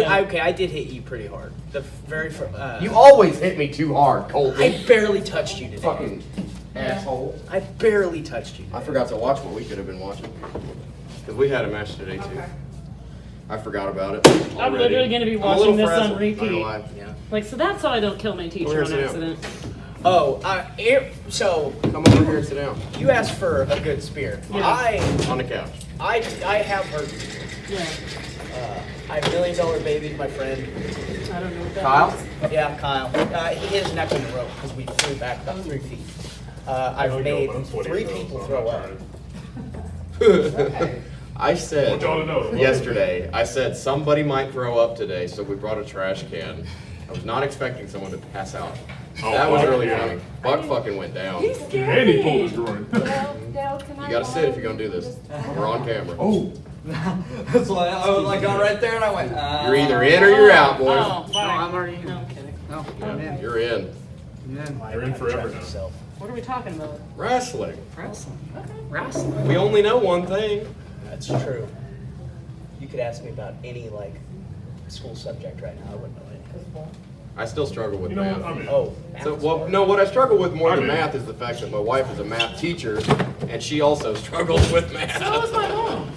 I did hit you pretty hard. The very first. You always hit me too hard, Colton. I barely touched you today. Fucking asshole. I barely touched you today. I forgot to watch what we could have been watching. Because we had a match today, too. Okay. I forgot about it. I'm literally going to be watching this on repeat. Yeah. Like, so that's how I don't kill my teacher on accident. Oh, so come over here and sit down. You asked for a good spear. Yeah. On the couch. I have heard. Yeah. I $1 million babied my friend. I don't know what that Kyle? means. Yeah, Kyle. He hit his neck on the rope because we flew back about 3 feet. I've made 3 people throw up. I said yesterday, I said somebody might throw up today, so we brought a trash can. I was not expecting someone to pass out. That was really funny. Buck fucking went down. He's scary. And he pulled his groin. You gotta sit if you're gonna do this. We're on camera. Oh. That's why I was like going right there and I went, You're either in or you're out, boys. Oh, No, I'm already in. no, I'm kidding. No, I'm in. You're in. You're in forever now. What are we talking about? Wrestling. Wrestling. Okay. Wrestling. We only know one thing. That's true. You could ask me about any school subject right now. I wouldn't know anything. I still struggle with You know what? math. I'm in. Oh, So, well, no, what I struggle with more than I'm in. math is the fact that my wife is a math teacher, and she also struggles with math. So was my mom.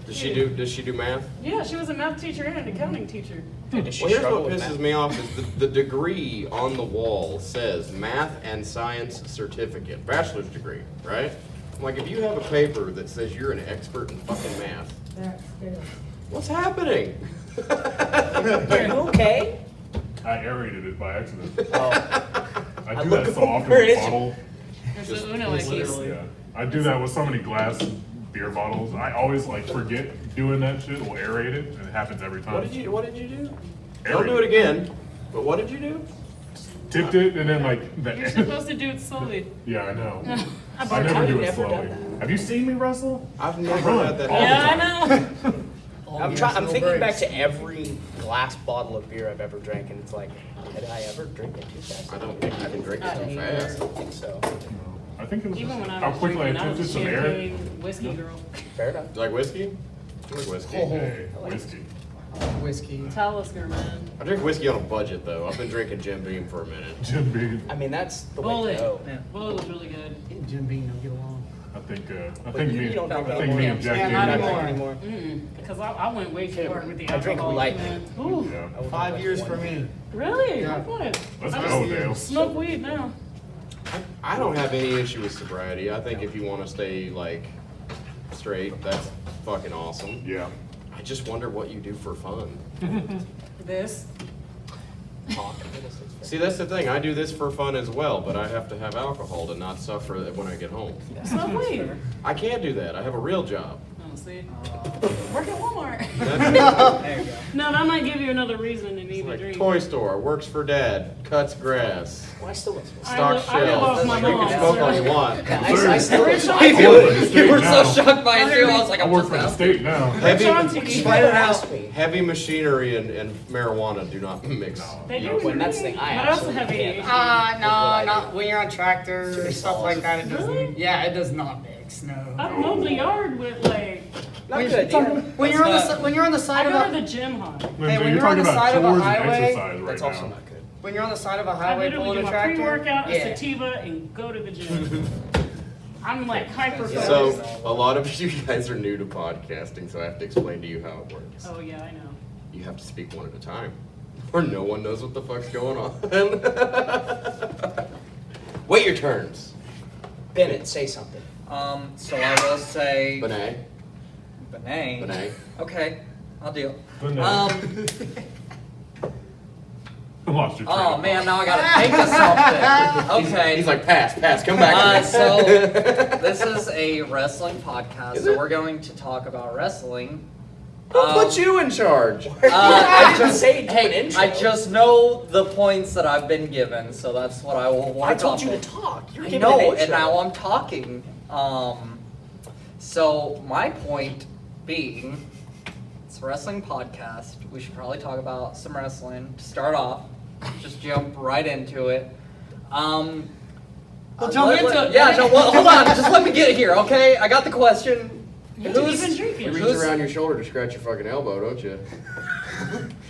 Does she do math? Yeah, she was a math teacher and an accounting teacher. Does she Well, here's struggle what with pisses math? me off is the degree on the wall says math and science certificate, bachelor's degree, right? I'm like, if you have a paper that says you're an expert in fucking math, what's happening? Are you okay? I aerated it by accident. Oh, I do that so often Where with is it? bottle. There's the Uno case. Yeah. I do that with so many glass beer bottles. I always forget doing that shit. We'll aerate it, and it happens every time. What did you do? Aerate Don't do it again. But what did you do? Tipped it, and then You're supposed to do it slowly. Yeah, I know. I've I never do it never done slowly. that. Have you seen me wrestle? I've never Run. had that All the happen. Yeah, I know. I'm thinking back to every glass bottle of beer I've ever drank, and it's like, did I ever drink it too fast? I don't think you can drink it so I fast. don't think so. I think it was Even just when I how was quickly I drinking, I was attempted a some air. champagne whiskey girl. Fair enough. Do you like whiskey? I like whiskey. Hey, whiskey. Whiskey. Talisker, man. I drink whiskey on a budget though. I've been drinking Jim Beam for a minute. Jim Beam. I mean, that's the way to Bullet. go. Bullet was really good. Jim Beam don't get along. I think But you me don't drink and anymore. Jack Yeah, Daniels. not Not anymore. anymore. Because I went way too hard with the I drink alcohol. light. Man. Ooh. Yeah. 5 years for me. Really? Yeah. Good. Let's I go, just Dale. smoke weed now. I don't have any issue with sobriety. I think if you want to stay straight, that's fucking awesome. Yeah. I just wonder what you do for fun. This. Talk. See, that's the thing. I do this for fun as well, but I have to have alcohol to not suffer when I get home. Smoke weed. I can't do that. I have a real job. Oh, see? Work at Walmart. That's There you go. No, that might give you another reason to need to like drink. toy store, works for dad, cuts grass, Well, I still don't smoke. stocks I live off shelves. my You can mom, smoke all so- you want. I still don't smoke. I work for the state You were so now. shocked by it too. I was like, I I'm work just for the asking. state now. Heavy, Explain it out. heavy machinery and marijuana do not mix. They do. When that's the thing, I But I also absolutely have can't. ADHD. No, not when you're on tractor, stuff like that. It doesn't. Really? Yeah, it does not mix. No. I mowed the yard with Not When, good, you're- yeah. when you're on the when you're on the I side of go to a the gym, hon. Lindsay, when you're you're on talking the about side of a chores and highway, exercise right That's now. also not good. when you're on the side of a I highway literally pulling do a my tractor. pre-workout, a Yeah. sativa, and go to the gym. I'm like hyper focused. So, a lot of you guys are new to podcasting, so I have to explain to you how it works. Oh yeah, I know. You have to speak one at a time, or no one knows what the fuck's going on. Wait your turns. Bennett, say something. So I will say. Benay. Benay. Benay. Okay, I'll deal. Benay. I lost your train Oh of man, thought. now I gotta think of something. Okay. He's like, pass, come back. So this is a wrestling podcast, Is so it? we're going to talk about wrestling. Who put you in charge? I didn't just say do an hey, intro. I just know the points that I've been given, so that's what I will want I to told talk you to about. talk. You're I giving know, an and intro. now I'm talking. So my point being, it's a wrestling podcast. We should probably talk about some wrestling to start off. Just jump right into it. Well, jump into it. Yeah, hold on. Just let me get it here, okay? I got the question. You've been You drinking. reach around your shoulder to scratch your fucking elbow, don't you?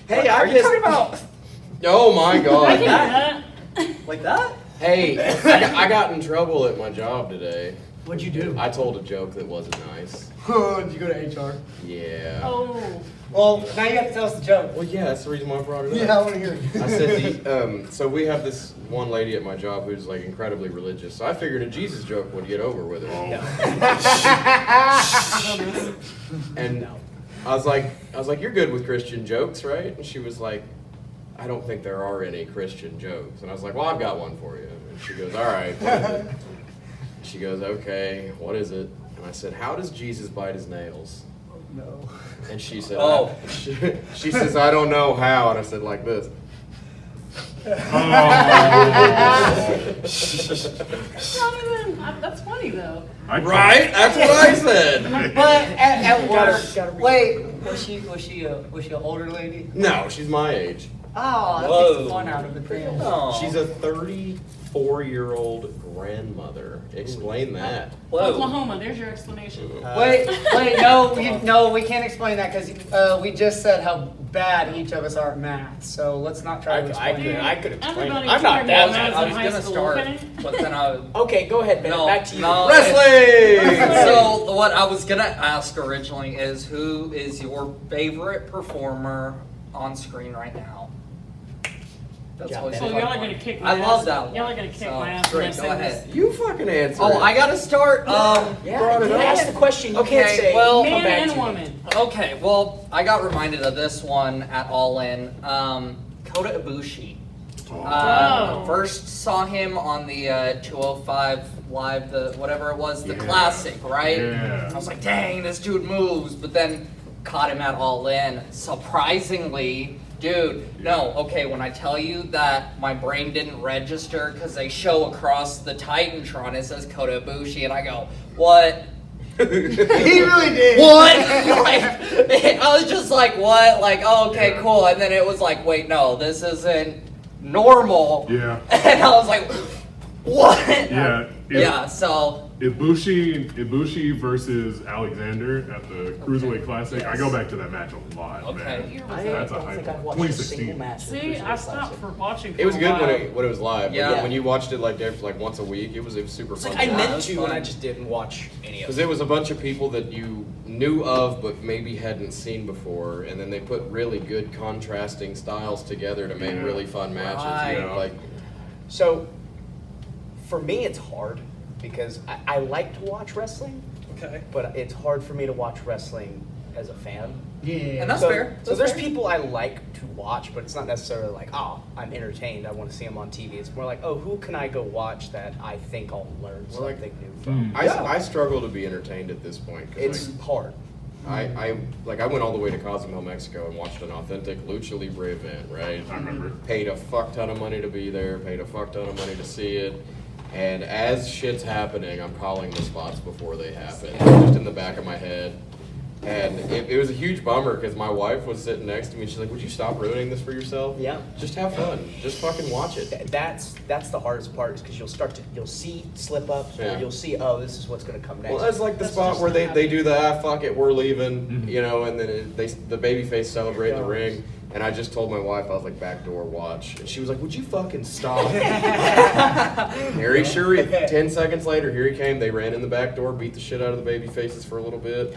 Hey, Are I you just talking about Oh my I can god. do that. like that? Hey, I got in trouble at my job today. What'd you do? I told a joke that wasn't nice. Did you go to HR? Yeah. Oh. Well, now you have to tell us the joke. Well, yeah, that's the reason why I brought it up. Yeah, I want to hear it. I said, so we have this one lady at my job who's like incredibly religious. So I figured a Jesus joke would get over with her. And I was like, you're good with Christian jokes, right? And she was like, I don't think there are any Christian jokes. And I was like, well, I've got one for you. And she goes, all right. What is it? She goes, okay, what is it? And I said, how does Jesus bite his nails? No. And she said, Oh. she says, I don't know how. And I said, like this. That's funny though. Right? That's what I said. But at Gotta work, read. wait, was she an older lady? No, she's my age. Oh, that Whoa. takes the fun out of it then. Oh. She's a 34-year-old grandmother. Explain that. Oklahoma, there's your explanation. Wait, no, we can't explain that because we just said how bad each of us are at math. So let's not try to explain that. I could explain Everybody it. I'm not turned that out bad. I was in high gonna school, start, okay? but then I. Okay, go ahead, Ben. No, Back to you. no. Wrestling! So what I was gonna ask originally is who is your favorite performer on screen right now? That's Yeah, always So a fun y'all are one. gonna kick my I ass. love that one. Y'all are gonna kick So, my ass. great, when I go say ahead. this. You fucking answer Oh, it. I gotta start. Yeah, brought it you up. ask the question. You Okay, can't say. well- come Man back and to me. woman. Okay, well, I got reminded of this one at All In. Kota Ibushi. Oh. First saw him on the 205 Live, the whatever it was, the Yeah. classic, right? Yeah. I was like, dang, this dude moves. But then caught him at All In. Surprisingly, dude, no, okay, when I tell you that my brain didn't register because they show across the Titantron, it says Kota Ibushi, and I go, what? He really did. What? Like, I was just like, what? Like, oh, okay, Yeah. cool. And then it was like, wait, no, this isn't normal. Yeah. And I was like, what? Yeah. Yeah, so, Ibushi versus Alexander at the Cruiserweight Classic. I go back to that match a lot, Okay. man. I That's a don't high think one. I've watched a 2016. single match. of the See, Cruiserweight I stopped Classic. for watching. It was for a good while. when it was live. Yeah. When you watched it like once a week, it was super It's fun. like I Yeah, meant that's to, fun. and I just didn't watch any of Because it. it was a bunch of people that you knew of but maybe hadn't seen before, and then they put really good contrasting styles together to make Yeah. really fun matches. Right. You know, like So, for me, it's hard because I like to watch wrestling, okay. but it's hard for me to watch wrestling as a fan. And that's so, fair. So That's there's fair. people I like to watch, but it's not necessarily like, oh, I'm entertained. I want to see them on TV. It's more like, oh, who can I go watch that I think I'll learn Well, like- something new from? I struggle to be entertained at this point. 'Cause, It's like, hard. I went all the way to Cozumel, Mexico, and watched an authentic lucha libre event. Right. I remember. Paid a fuck ton of money to be there. Paid a fuck ton of money to see it. And as shit's happening, I'm calling the spots before they happen, just in the back of my head. And it was a huge bummer because my wife was sitting next to me. She's like, "Would you stop ruining this for yourself? Yeah. Just have fun. Just fucking watch it." That's the hardest part is because you'll see slip ups Yeah. or you'll see, oh, this is what's going to come next. Well, that's like the That's spot just where not they do the fuck it, we're leaving, Mhm. you know, and then the babyface celebrate in the Gosh. ring. And I just told my wife, I was like, backdoor watch. And she was like, "Would you fucking stop?" Harry Shuri, 10 seconds later, here he came. They ran in the back door, beat the shit out of the babyfaces for a little bit.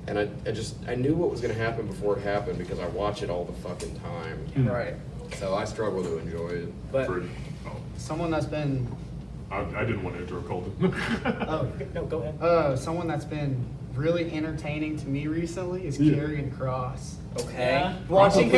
And I knew what was going to happen before it happened because I watch it all the fucking time. Right. So I struggle to enjoy it. But For- someone that's been, I didn't want to interrupt Colton. Oh, no, go ahead. Someone that's been really entertaining to me recently is Yeah. Karrion Kross. okay. Yeah. Watching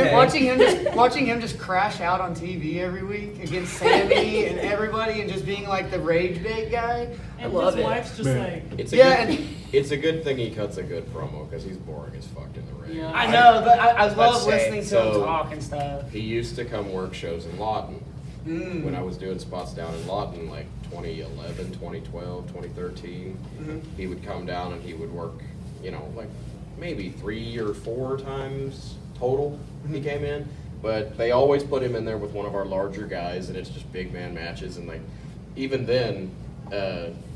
him just crash out on TV every week against Sammy and everybody, and just being like the rage bait guy. And love his it. wife's just Man. like, It's a good thing he cuts a good promo because he's boring as fuck in the ring. Yeah. I know, but I Let's love say, listening to so- him talk and stuff. He used to come work shows in Lawton. Mm. When I was doing spots down in Lawton, like 2011, 2012, 2013, he would come down and he would work, you know, like maybe 3 or 4 times total he came in. But they always put him in there with one of our larger guys, and it's just big man matches. And like, even then,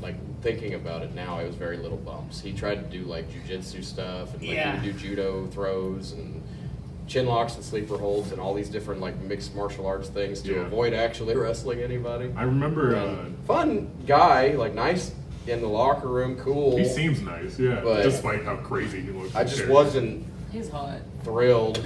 like thinking about it now, it was very little bumps. He tried to do like jujitsu stuff and like Yeah. he would do judo throws and chin locks and sleeper holds and all these different like mixed martial arts things to Yeah. avoid actually wrestling anybody. I remember Fun guy, like nice in the locker room, cool. he seems nice, yeah, But- despite how crazy he looks. I in just character. wasn't He's hot. thrilled.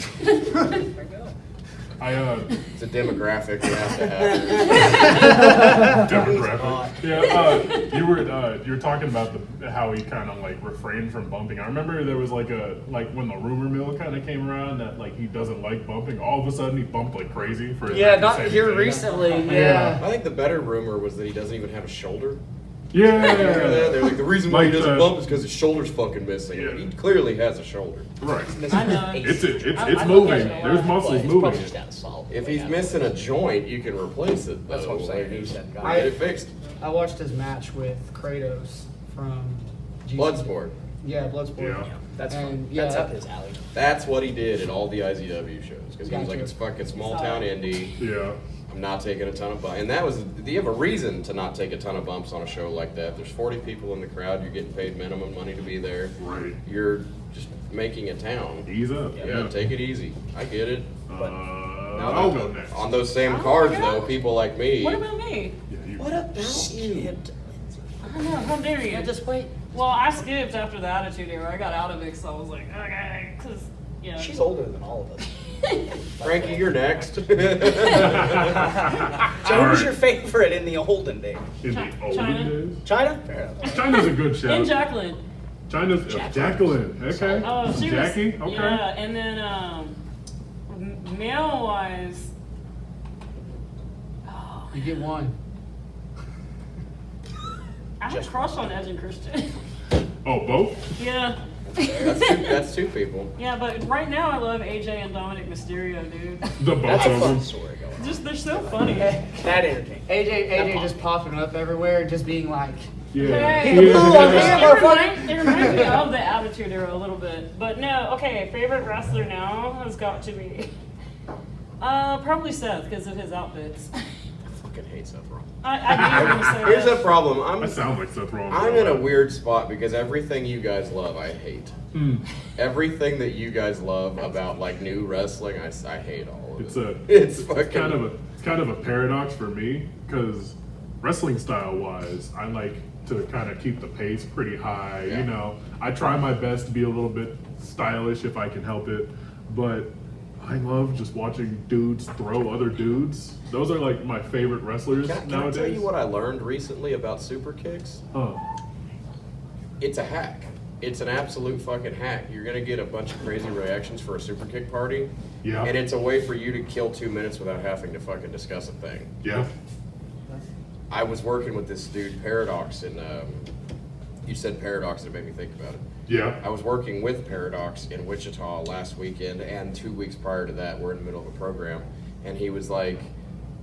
It's a demographic you have to have. Demographic. Yeah, you were talking about how he kind of like refrained from bumping. I remember there was like when the rumor mill kind of came around that like he doesn't like bumping. All of a sudden he bumped like crazy for his Yeah, match not with here Sami Zayn. recently. Yeah. Yeah. I think the better rumor was that he doesn't even have a shoulder. Yeah. Remember that? They're like, the reason why he Like, doesn't bump is because his shoulder's fucking missing. Yeah. He clearly has a shoulder. Right. I know. It's I moving. think I There's know. muscles It's moving. probably just out of solid. If he's missing a joint, you can replace it. That's what I'm though. saying. Like, He's that guy. get it fixed. I watched his match with Kratos from GCW. Bloodsport. Yeah, Bloodsport. Yeah. That's fun. And, That's yeah. up his alley. That's what he did at all the IZW shows because he was like, Gotcha. it's fucking small town indie. Yeah. I'm not taking a ton of bumps. And that was, you have a reason to not take a ton of bumps on a show like that. There's 40 people in the crowd. You're getting paid minimum money to be there. Right. You're just making a town. Ease up. Yeah, take it easy. I get it. I'll go next. On those same Oh, cards, yeah. though, people like me. What about me? Yeah, you- What about you? I know. How dare you? Just wait. Well, I skipped after the Attitude Era. I got out of it because I was like, okay, because yeah. She's older than all of us. Frankie, you're next. Joe, All who's right. your favorite in the olden days? In the olden China. days? China? Fair enough. China's a good shout. And Jacqueline. China's Jacqueline. Okay. She Jackie. was, Okay. Yeah, and then male wise. Oh, You get one. I had a crush on Edge and Christian. Oh, both? Yeah. That's two people. Yeah, but right now I love AJ and Dominic Mysterio, dude. The both That's a of fun them. story going on. Just they're so funny. That entertaining. AJ just popping up everywhere, just being like, Yeah. Hey, Yeah. it reminds me of the Attitude Era a little bit. But no, okay, favorite wrestler now has got to be probably Seth because of his outfits. I fucking hate Seth Rollins. I knew you were gonna say Here's that. the problem. That sounds like Seth Rollins. I'm in a weird spot because everything you guys love, I hate. Hmm. Everything that you guys love about like new wrestling, I hate all of It's it. a It's it's fucking kind of a paradox for me because wrestling style wise, I like to kind of keep the pace pretty high. Yeah. You know, I try my best to be a little bit stylish if I can help it, but I love just watching dudes throw other dudes. Those are like my favorite wrestlers Can I nowadays. tell you what I learned recently about super kicks? Huh. It's a hack. It's an absolute fucking hack. You're gonna get a bunch of crazy reactions for a super kick party. Yeah. And it's a way for you to kill 2 minutes without having to fucking discuss a thing. Yeah. I was working with this dude, Paradox, and you said Paradox, and it made me think about it. Yeah. I was working with Paradox in Wichita last weekend, and 2 weeks prior to that, we're in the middle of a program, and he was like,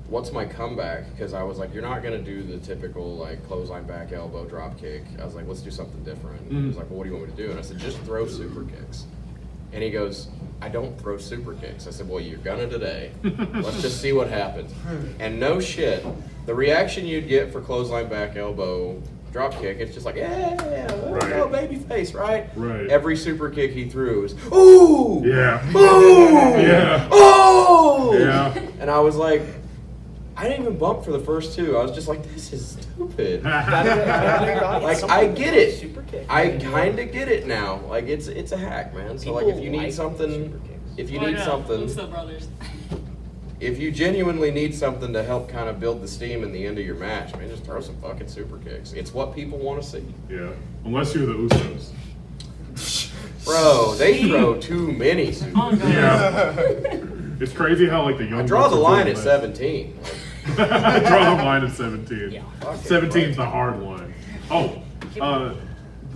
what's my comeback? Because I was like, you're not going to do the typical, like, clothesline back elbow drop kick. I was like, let's do something different. And he was like, well, what do you want me to do? And I said, just throw super kicks. And he goes, I don't throw super kicks. I said, well, you're gonna today. Let's just see what happens. And no shit, the reaction you'd get for clothesline back elbow drop kick, it's just like, yeah, Right. oh, baby face, right? Right. Every super kick he threw was, ooh, Yeah. ooh, Yeah. oh. Yeah. And I was like, I didn't even bump for the first two. I was just like, this is stupid. Like, I get it. Super kick. I kind of get it now. Like, it's a hack, man. So like, if you People need like something, super kicks. if you Oh, need yeah, something, Uso brothers. if you genuinely need something to help kind of build the steam in the end of your match, man, just throw some fucking super kicks. It's what people want to see. Yeah. Unless you're the Usos. Bro, they throw too many super Oh, God. Yeah. It's crazy how like the young I draw Bucks the are line doing at that. 17. I draw the line at 17. Yeah. 17's the hard one. Oh,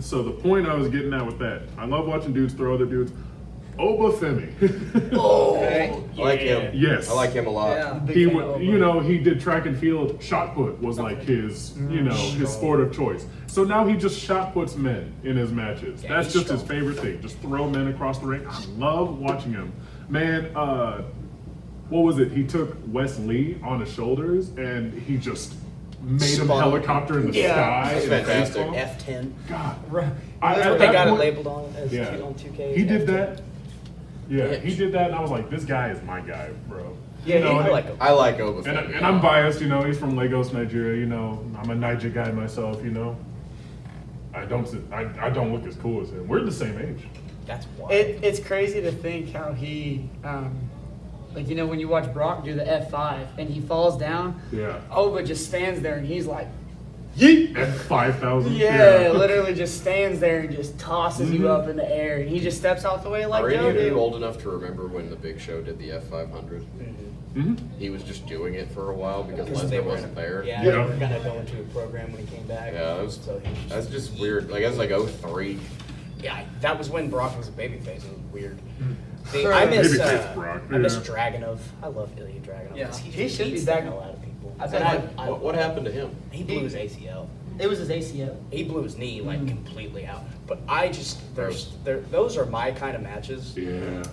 so the point I was getting at with that, I love watching dudes throw other dudes. Obafemi. I like him. Yes. I like him a lot. yeah, big He fan would, of you know, he did track and field. Shot put was like his, you know, his sport of choice. So now he just shot puts men in his matches. Yeah, That's he's just his strong. favorite thing. Just throw men across the ring. I love watching him. Man, what was it? He took Wes Lee on his shoulders and he just made him Spun. helicopter in the Yeah. sky. That's in a fantastic. baseball. F10. God. Right. I- That's at what they that got it point- labeled on as Yeah. on 2K. He did F10. that. Yeah, he did that, and I was like, this guy is my guy, bro. Yeah, You know, I and- like him. I like Obafemi. And I'm biased, you know. He's from Lagos, Nigeria. You know, I'm a Niger guy myself. You know, I don't look as cool as him. We're the same age. That's wild. It's crazy to think how he, like, you know, when you watch Brock do the F5 and he falls down, Yeah. Oba just stands there and he's like, yeet! At 5,000. Yeah, literally just stands there and just tosses you Mhm. up in the air, and he just steps out the way like, Are any yo, of you dude. old enough to remember when the Big Show did the F500? Hmm. He was just doing it for a while because Because they Lesnar were wasn't there. Yeah, Yeah. they were gonna go into a program when he came back. Yeah, that was- so he was That's just weird. Like, that was like 03. Yeah, that was when Brock was a babyface. It was weird. Sure. I miss Babyface Brock, I miss yeah. Dragunov. I love Ilya Dragunov. Yeah. 'cause He should be beats back. the hell out of people. I And bet What happened to him? He blew his ACL. It was his ACL. He blew his knee like Mm. completely out. But I just those are my kind of matches. Yeah.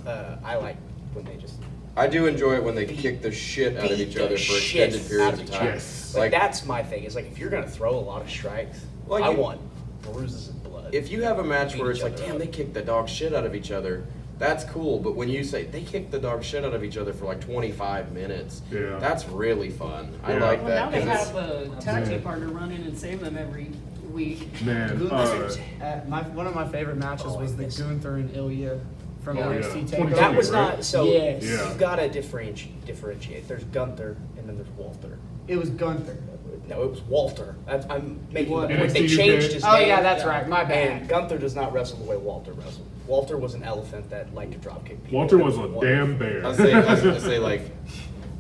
I like when they just I do enjoy it when they kick the shit out of beat each the other for shit extended out periods of of each time. other. Yes. Like that's my thing. It's like if you're gonna throw a lot of strikes, Like I you- want bruises and blood. If you have a match Beat where it's each like, other damn, up. they kicked the dog shit out of each other, that's cool. But when you say they kicked the dog shit out of each other for like 25 minutes, Yeah. that's really fun. I Yeah. like Well, now that. they 'cause have a tag Yeah. team partner run in and save them every week. Man. One of my favorite matches Oh, I was the miss- Gunther and Ilya from Oh, NXT yeah. Takeover. 22, that was right? not so. Yes. Yeah. You've got to differentiate. There's Gunther and then there's Walter. It was Gunther. No, it was Walter. I'm making the What? point. They NXT changed UK? his Oh, name. yeah, that's right. My bad. And Gunther does not wrestle the way Walter wrestled. Walter was an elephant that liked to drop kick people. Walter That was a Walter. damn bear. I say like,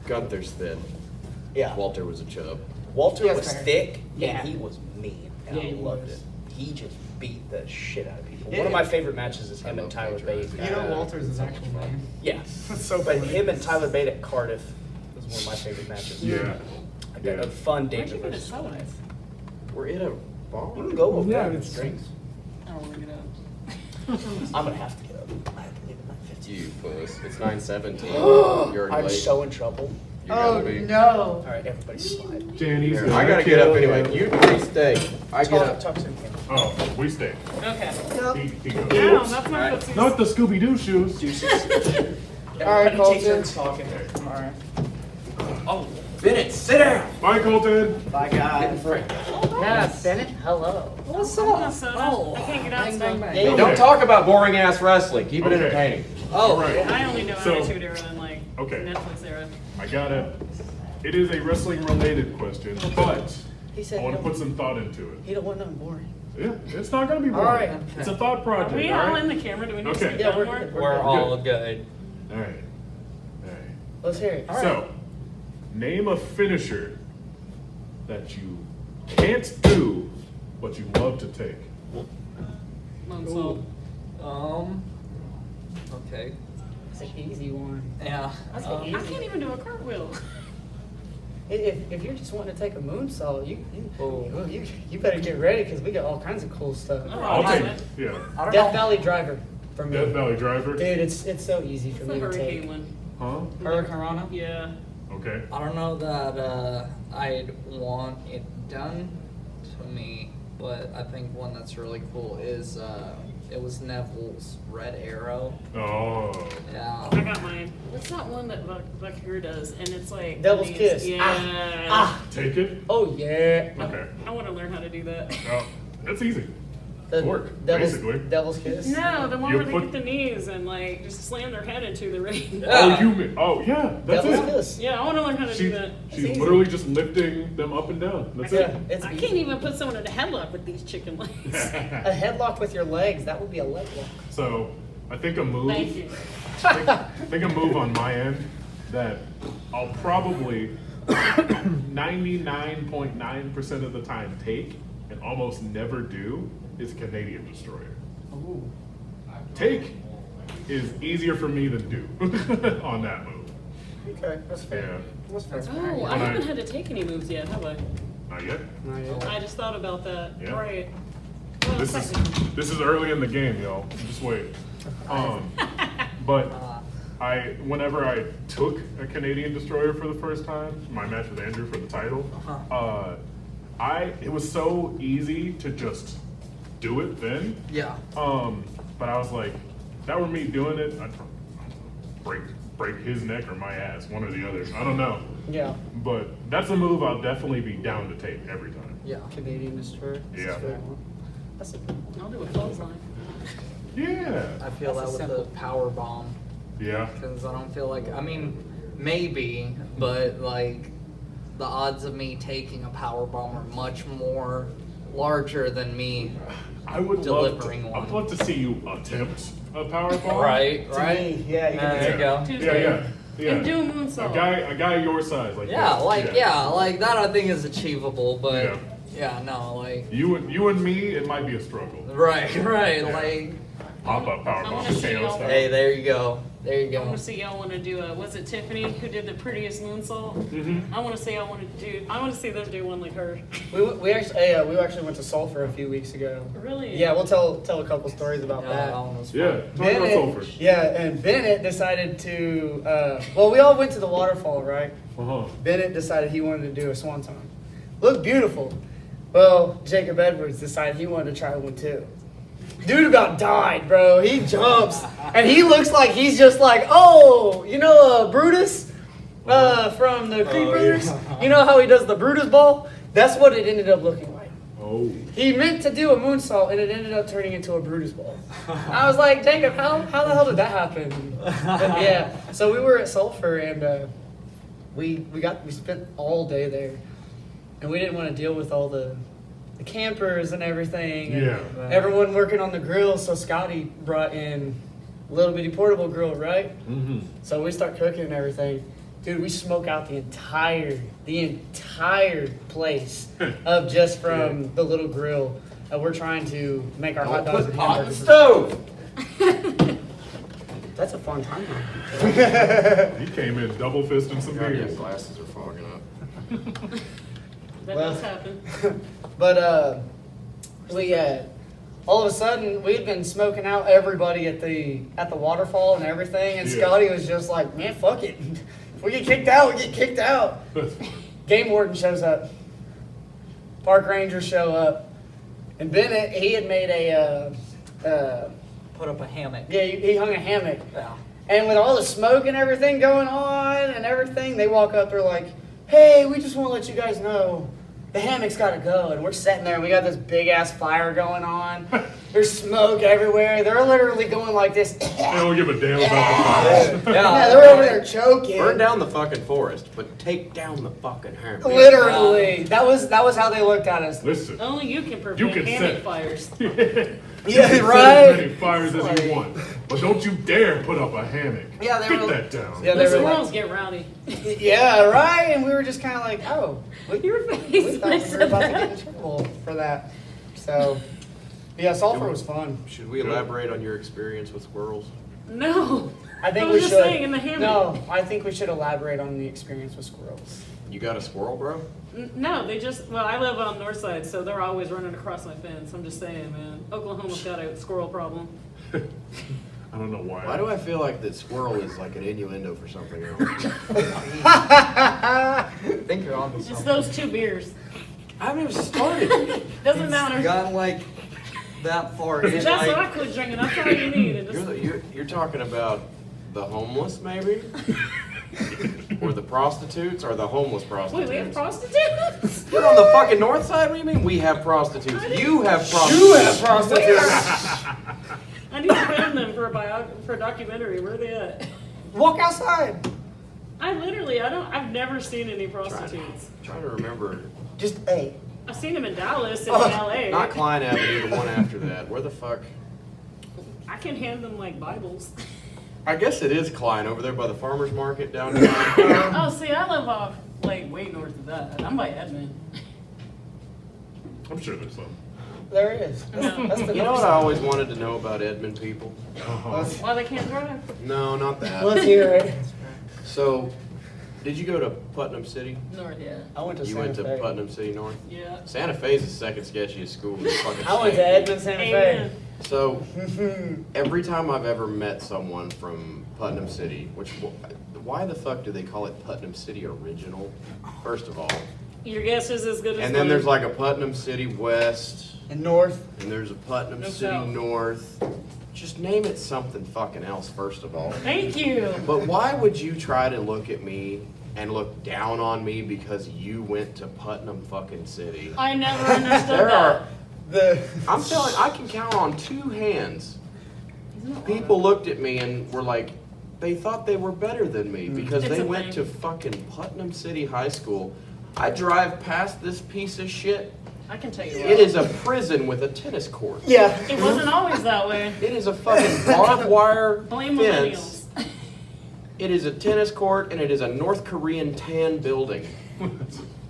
Gunther's thin. Yeah. Walter was a chub. Walter Yes, was fair. thick Yeah. and he was mean. And Yeah, I he loved was. it. He just beat the shit out of people. Yeah. One of my favorite matches is I him and love Tyler Walter. Bate. You know Walter's his actual name. Yeah. So But funny. him and Tyler Bate at Cardiff was one of my favorite matches. Yeah. Like Yeah. a fun Where'd David you get a versus soda? Goliath. We're in a bar. You can go over Yeah, there and it's- drinks. I don't want to get up. I'm gonna have to get up. I have to leave at 9:15. You puss. It's 9:17. You're already I'm late. so in trouble. You gotta Oh, be. no. All right, everybody slide. Danny's Here, gonna I gotta get up kill anyway. you. You three stay. I get up. Talk to him. Oh, we stay. Okay. He goes. No, that's not what Not the Scooby Doo shoes. All right, Everybody take Colton. turns talking. All right. Oh, Bennett, sit down. Bye, Colton. Bye, guys. Yeah, Bennett, hello. What's up? Soda. I can't get outside. Hey, Okay. Don't talk about boring ass wrestling. Keep it Okay. entertaining. All right. I only know So- Attitude Era and like Okay. Netflix era. I got it. It is a wrestling related question, but He said I want he to don't, put some thought into it. he don't want nothing boring. Yeah, it's not going to be boring. All right. It's a thought Are project. we all all right? in the camera? Do we need to Okay. sit Yeah, down we're more? good. We're all good. All right. All right. Let's hear it. All right. So, name a finisher that you can't do, but you love to take. Moonsault. Okay. It's an easy one. Yeah. That's um, easy. I can't even do a cartwheel. If you're just wanting to take a moonsault, Oh. you better get ready because we got all kinds of cool stuff. Oh, I'll I take got it. Yeah. I don't Death know. Valley Driver for me. Death Valley Driver. Dude, it's so easy for It's the me to hurricane take. one. Huh? Hurricane Rana? Yeah. Okay. I don't know that I'd want it done to me, but I think one that's really cool is it was Neville's Red Arrow. Oh. Yeah. I got mine. What's that one that Buckaroo does? And it's like Devil's these- Kiss. Yeah. Ah. Take it? Oh yeah. Okay. I want to learn how to do that. Oh, that's easy. The Work, Devil's, basically. Devil's Kiss. No, the one You where they put- get the knees and like just slam their head into the ring. Oh, you mean, oh, yeah, that's Devil's it. Kiss. Yeah, I want to learn how to She, do that. she's easy. literally just lifting them up and down. That's Yeah, it. it's I easy. can't even put someone in a headlock with these chicken legs. A headlock with your legs, that would be a leg lock. So, I think a move. Thank you. I think a move on my end that I'll probably 99.9% of the time take and almost never do is Canadian Destroyer. Ooh. Take is easier for me than do on that move. Okay, that's fair. Yeah, That's fair. Oh, I When I- haven't had to take any moves yet, have I? not yet. Not yet. I just thought about that. Yeah. Right. Well, This is early in the game, y'all. Just wait. But whenever I took a Canadian Destroyer for the first time, my match with Andrew for the title, it was so easy to just do it then. Yeah. But I was like, if that were me doing it, I'd break his neck or my ass, one or the other. I don't know. Yeah. But that's a move I'll definitely be down to take every time. Yeah. Canadian Destroyer. Yeah. That's a I'll do a clothesline. Yeah. I feel That's a that with the power bomb. Yeah. Because I don't feel like, I mean, maybe, but like the odds of me taking a power bomb are much more larger than me. I would Delivering love one. to, I'd love to see you attempt a power bomb. Right, To right. me, yeah, you can There you go. Yeah. And do a moonsault. A guy your size, like Yeah, this. like like that I think is achievable, but Yeah. yeah, no, like You and me, it might be a struggle. right, Yeah. like Pop up power I bomb, wanna see KO y'all- style. hey, there you go. There you I go. want to see y'all want to do a. Was it Tiffany who did the prettiest moonsault? Mm-hmm. I want to see y'all want to do. I want to see them do one like her. We actually went to Sulphur a few weeks ago. Really? Yeah, we'll tell a couple stories about Yeah, that. that one was fun. Yeah. Talk about Sulphur. Yeah, and Bennett decided to. Well, we all went to the waterfall, right? Uh-huh. Bennett decided he wanted to do a swanton. Looked beautiful. Well, Jacob Edwards decided he wanted to try one too. Dude about died, bro. He jumps, and he looks like he's just like, oh, you know, Brutus from the Creed Brothers. yeah. You know how he does the Brutus ball? That's what it ended up looking like. Oh. He meant to do a moonsault, and it ended up turning into a Brutus ball. I was like, Jacob, how the hell did that happen? But yeah, so we were at Sulphur, and we spent all day there, and we didn't want to deal with all the campers and everything. And Yeah. everyone working on the grill, so Scotty brought in a little bitty portable grill, right? Mm-hmm. So we start cooking and everything. Dude, we smoke out the entire place of just from the little grill. We're trying to make our hot dogs Put and pot in the hamburgers. stove. That's a fun time. He came in double fisting some Goddamn beers. glasses are fogging up. That Well- does happen. But we all of a sudden we'd been smoking out everybody at the waterfall and everything, and Yeah. Scotty was just like, "Man, fuck it. If we get kicked out, we get kicked out." Game warden shows up. Park rangers show up, and Bennett he had made Put up a hammock. yeah he hung a hammock. Yeah. And with all the smoke and everything going on and everything, they walk up, they're like, "Hey, we just want to let you guys know the hammock's got to go." And we're sitting there and we got this big ass fire going on. There's smoke everywhere. They're literally going like this. They don't give a damn about the Yeah, they're over there choking. Burn down the fucking forest, but take down the fucking hammer. Literally. That was how they looked at us. Listen. Only you can You prevent can hammock set- fires. Yeah, Set right? as many fires as you want, but don't you dare put up a hammock. Yeah, they Get were- that down. Yeah, The they were squirrels like, get rowdy. yeah, right? And we were just kind of like, oh. Your We face. thought I we were said about to get in that. trouble for that. So, yeah, Sulphur was fun. Should we elaborate on your experience with squirrels? No. I think was we just should. saying in the hammock. No, I think we should elaborate on the experience with squirrels. You got a squirrel, bro? No, they just, well, I live on the north side, so they're always running across my fence. I'm just saying, man. Oklahoma's got a squirrel problem. I don't know why. Why do I feel like that squirrel is like an innuendo for something else? I think you're on to It's something. those 2 beers. I haven't even started. Doesn't matter. Gotten like that far in, That's what I like, quit drinking. That's all you need. It just- You're talking about the homeless, maybe? Or the prostitutes, or the homeless prostitutes? Wait, we have prostitutes? You're on the fucking north side? What do you mean we have prostitutes? You have prostitutes. You have prostitutes. I need to find them for a documentary. Where are they at? Walk outside. I've never seen any prostitutes. Trying to remember. Just, hey. I've seen them in Dallas and in LA. Not Klein Avenue, the one after that. Where the fuck? I can hand them like Bibles. I guess it is Klein over there by the farmer's market down there. Oh, see, I live off like way north of that. I'm by Edmond. I'm sure there's some. There it is. No. That's the You know what I always wanted to know about Edmond people? Uh-huh. Why they can't drive? No, not that. Let's hear it. So, did you go to Putnam City? North, yeah. I went to You Santa went to Fe. Putnam City North? Yeah. Santa Fe's the second sketchiest school in the fucking I went to state. Edmond, Santa Amen. So, every time I've ever met someone from Putnam City, why the fuck do they call it Putnam City Original? First of all. Your guess is as good as And then mine. there's like a Putnam City West, And north. and there's a Putnam No City south. North. just name it something fucking else, first of all. Thank you. But why would you try to look at me and look down on me because you went to Putnam fucking City? I never understood There that. I'm telling, I can count on 2 hands. People looked at me and were like, they thought they were better than me because It's they a went thing. to fucking Putnam City High School. I drive past this piece of shit. I can tell you It is a prison with a tennis court. Yeah. It wasn't always that way. It is a fucking barbed wire Blame fence. millennials. It is a tennis court and it is a North Korean tan building.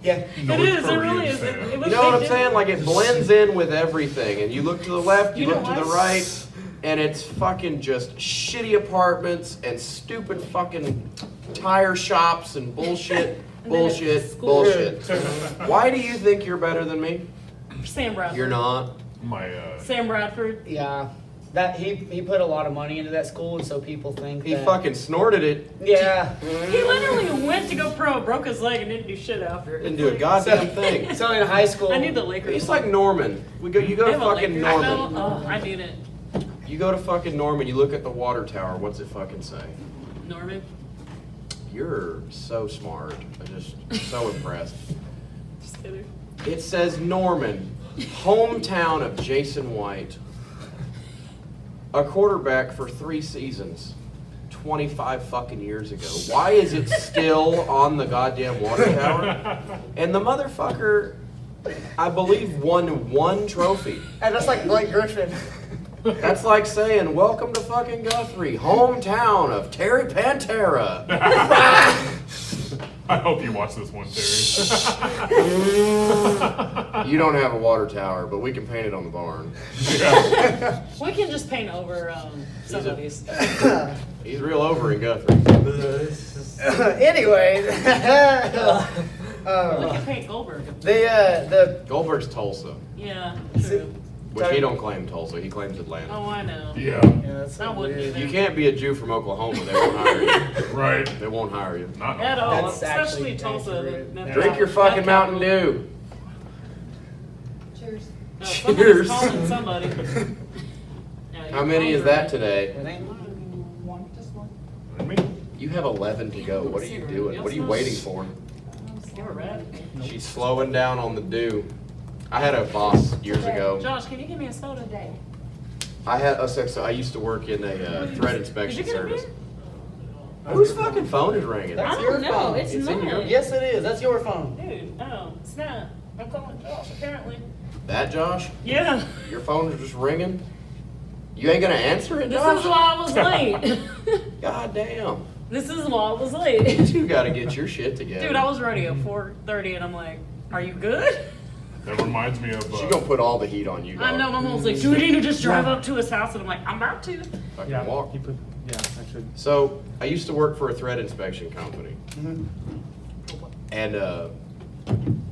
Yeah. North It is, it Korean really is. fan. It was You know what I'm big saying? Like it blends in with everything. And you look to the left, you You look know to the what? right, and it's fucking just shitty apartments and stupid fucking tire shops and bullshit, And then it's bullshit, school. bullshit. Why do you think you're better than me? Sam Bradford. You're not. My Sam Bradford. Yeah. That he put a lot of money into that school, and so people think He that. fucking snorted it. Yeah. He literally went to go pro, broke his leg, and didn't do shit after. Didn't It's do a like- goddamn thing. So in high school. I need the Lakers. He's like Norman. You go They to have a fucking Lakers Norman. medal? Oh, I need it. You go to fucking Norman, you look at the water tower, what's it fucking say? Norman. You're so smart. I'm just so impressed. Just kidding. It says Norman, hometown of Jason White. A quarterback for 3 seasons, 25 fucking years ago. Why is it still on the goddamn water tower? And the motherfucker, I believe, won 1 trophy. And that's like Blake Griffin. That's like saying, welcome to fucking Guthrie, hometown of Terry Pantera. I hope you watch this one, Terry. You don't have a water tower, but we can paint it on the barn. We can just paint over somebody's. He's real over in Guthrie. Anyway. We can paint Goldberg. the Goldberg's Tulsa, Yeah, true. which he don't claim Tulsa, he claims Atlanta. Oh, I know. Yeah, yeah, that's I wouldn't weird. either. You can't be a Jew from Oklahoma, they won't hire you. right. They won't hire you. Not At all, That's especially actually Tulsa. accurate. the- Drink your the fucking Mountain capital. Dew. Cheers. No, Cheers. somebody's calling somebody. Yeah, How you're many is hungry. that today? It ain't mine. One, just one. I mean, You have 11 to go. What are you doing? What are you waiting for? Give her red. She's slowing down on the dew. I had a boss years ago. Josh, can you give me a soda? Today. So I used to work in a threat Did inspection you get a service. beer? Whose fucking phone is ringing? I That's don't your know. phone. It's It's in not. your- Yes, it is. That's your phone. Dude, oh, snap. I'm calling Josh, apparently. That Josh? Yeah. Your phone is just ringing? You ain't gonna answer it, This Josh? is why I was late. God damn. This is why I was You late. two gotta get your shit together. Dude, I was ready at 4:30 and I'm like, are you good? that reminds me of. She gonna put all the heat on you, dog. I know, my mom's like, do we need to just drive up to his house? And I'm like, I'm about to. Fucking walk. Yeah, I should. So, I used to work for a threat inspection company. And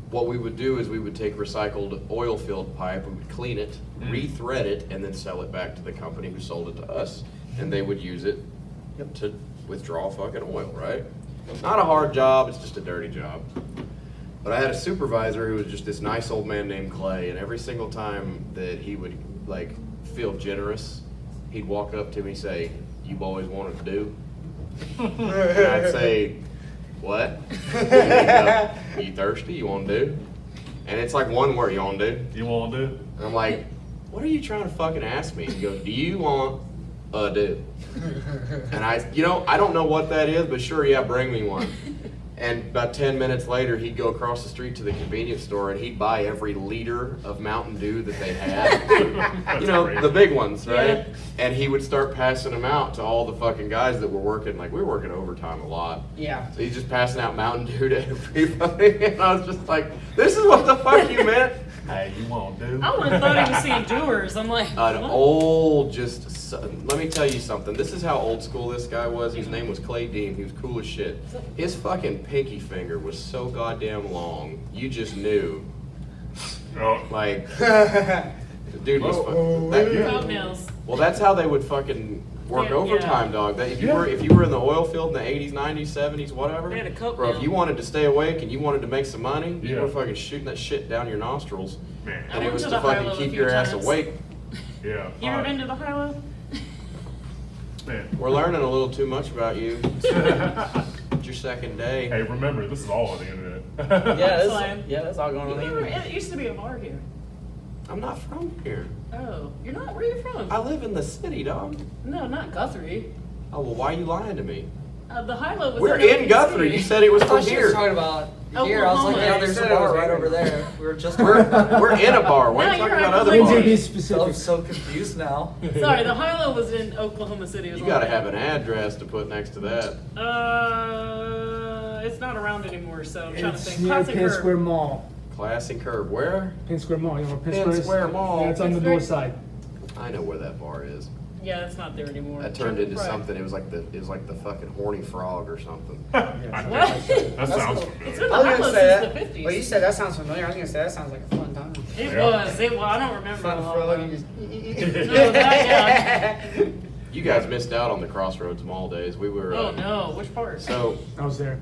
what we would do is we would take recycled oil filled pipe, we would clean it, re-thread it, and then sell it back to the company who sold it to us. And they would use it to withdraw fucking oil, right? Not a hard job, it's just a dirty job. But I had a supervisor who was just this nice old man named Clay, and every single time that he would like feel generous, he'd walk up to me and say, "You boys want to do?" And I'd say, "What?" And he'd go, "You thirsty? You want to do?" And it's like one word, "You want to do?" You want to? And I'm like, "What are you trying to fucking ask me?" He goes, "Do you want a do?" And I don't know what that is, but sure, yeah, bring me one. And about 10 minutes later, he'd go across the street to the convenience store and he'd buy every liter of Mountain Dew that they had. You know, great. the big ones, right? Yeah. And he would start passing them out to all the fucking guys that were working. Like, we were working overtime a lot. Yeah. So he's just passing out Mountain Dew to everybody. And I was just like, this is what the fuck you meant? Hey, you want to? I would have thought he was seeing doers. I'm like, An what? old, let me tell you something. This is how old school this guy was. His name was Clay Dean. He was cool as shit. His fucking pinky finger was so goddamn long. You just knew. Oh, Like, the dude was Top nails. well, that's how they would fucking work Yeah, overtime, dog. That if you were in the oil field in the 80s, 90s, 70s, whatever, They had a coke bro, if mill. you wanted to stay awake and you wanted to make some money, you Yeah. were fucking shooting that shit down your nostrils. man. I And it went was to to the fucking Hilo a keep few your ass times. awake. Yeah. You ever been to the Hilo? Man. We're learning a little too much about you. It's your second day. Hey, remember, this is all on the internet. That's all going on. You the were, internet. it used to be a bar here. I'm not from here. Oh, you're not? Where are you from? I live in the city, dog. No, not Guthrie. Oh, well, why are you lying to me? The Hilo was We're in in Oklahoma Guthrie. City. You said it was I from thought she was here. talking about here. I was like, Oklahoma. yeah, You there's a said it was bar right here. over there. We were just talking about it. We're in a bar. Why are No, you talking you're about right. other Lindsay, bars? be I'm specific. so confused now. Sorry, the Hilo was in Oklahoma City. It was You on gotta the- have an address to put next to that. It's not around anymore, so I'm trying to It's think. near Classic Penn Herb. Square Mall. Classic Curb. Where? Penn Square Mall. You know where Penn, Penn Square is? Square Mall. Yeah, it's on the It's north very- side. I know where that bar is. Yeah, it's not there anymore. That turned into Right. something. It was like the fucking horny frog or something. What? That sounds It's familiar. been I was Hilo gonna since say that. the 50s. Well, you said that sounds familiar. I was gonna say that sounds like a fun time. It Yeah. was. It was. I don't remember. Fun how for long. looking. No, that, You guys missed out on the Crossroads Mall days. We were. Oh no, which part? So I was there.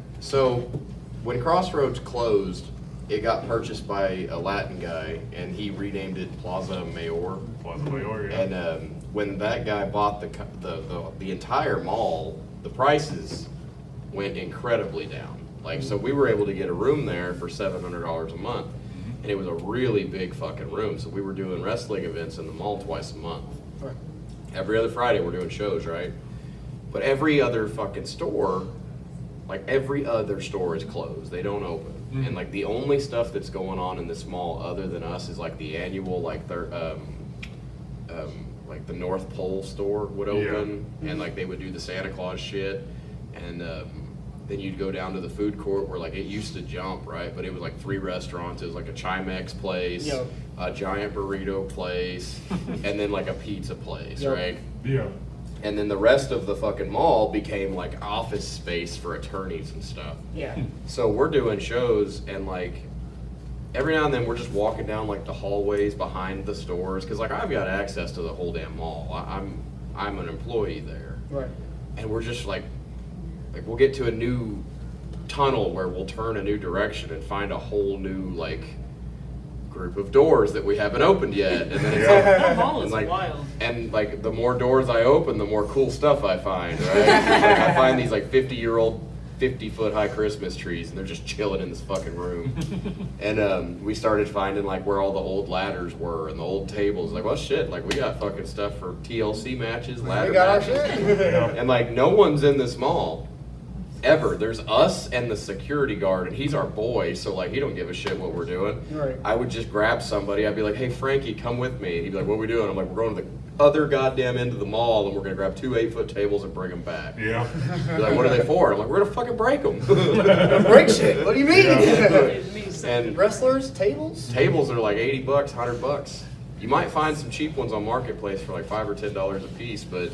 when Crossroads closed, it got purchased by a Latin guy, and he renamed it Plaza Mayor. Plaza Mayor, yeah. And when that guy bought the entire mall, the prices went incredibly down. Like, so we were able to get a room there for $700 a month, and it was a really big fucking room. So we were doing wrestling events in the mall twice a month. Right. Every other Friday we're doing shows, right? But every other fucking store, like every other store is closed. They don't open. And like the only stuff that's going on in this mall other than us is like the annual like the North Pole store would open, and like they would do the Santa Claus shit, and then you'd go down to the food court where like it used to jump, right? But it was like 3 restaurants. It was like a Chimex place, Yep. a giant burrito place, and then like a pizza place, Yep. right? Yeah. And then the rest of the fucking mall became like office space for attorneys and stuff. Yeah. So we're doing shows, and like every now and then we're just walking down like the hallways behind the stores, because like I've got access to the whole damn mall. I'm an employee there, Right. and we're just like we'll get to a new tunnel where we'll turn a new direction and find a whole new like group of doors that we haven't opened yet, and then it's That mall and is like, wild. and like the more doors I open, the more cool stuff I find, right? Like I find these like 50-year-old, 50-foot high Christmas trees, and they're just chilling in this fucking room. And we started finding like where all the old ladders were and the old tables. Like, well, shit, like we got fucking stuff for TLC matches, ladder We got our matches. shit. And like no one's in this mall. Ever. There's us and the security guard, and he's our boy, so like he don't give a shit what we're doing. Right. I would just grab somebody, I'd be like, hey Frankie, come with me. And he'd be like, what are we doing? I'm like, we're going to the other goddamn end of the mall, and we're gonna grab 2 8-foot tables and bring them back. Yeah. Be like, what are they for? I'm like, we're gonna fucking break them. Break shit. What do you mean? It means so- And Wrestlers, tables. tables are like $80, $100. You might find some cheap ones on Marketplace for like $5 or $10 a piece, but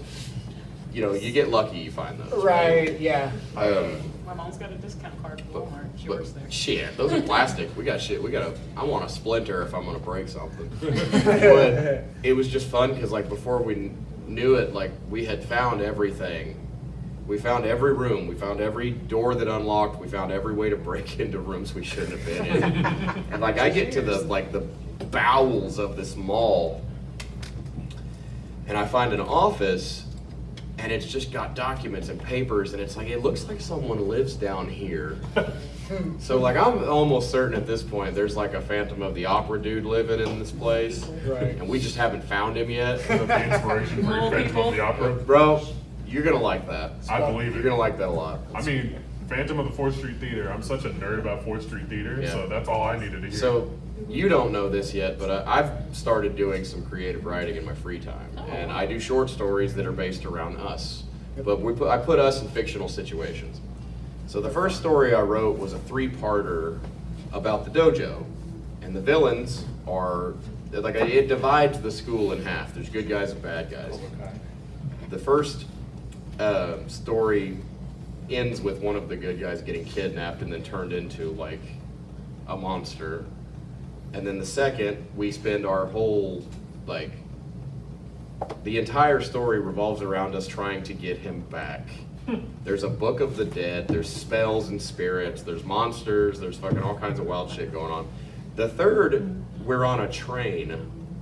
you know, you get lucky, you find those. Right. Yeah. My mom's got a discount card at But, Walmart. She but works there. shit, those are plastic. We got shit. I want a splinter if I'm gonna break something. But it was just fun because like before we knew it, like we had found everything. We found every room. We found every door that unlocked. We found every way to break into rooms we shouldn't have been in. And like I get to the bowels of this mall, and I find an office. And it's just got documents and papers, and it's like, it looks like someone lives down here. So like, I'm almost certain at this point, there's like a Phantom of the Opera dude living in this place. Right. And we just haven't found him yet. The inspiration for Mole Phantom people. of the Opera. Bro, you're gonna like that. I believe You're it. gonna like that a lot. I mean, Phantom of the 4th Street Theater. I'm such a nerd about 4th Street Theater, Yeah. so that's all I needed to hear. So, you don't know this yet, but I've started doing some creative writing in my free time. And I do short stories that are based around us. But I put us in fictional situations. So the first story I wrote was a 3-parter about the dojo. And the villains are, like, it divides the school in half. There's good guys and bad guys. The first story ends with one of the good guys getting kidnapped and then turned into, like, a monster. And then the second, we spend our whole, like, the entire story revolves around us trying to get him back. There's a book of the dead, there's spells and spirits, there's monsters, there's fucking all kinds of wild shit going on. The third, we're on a train,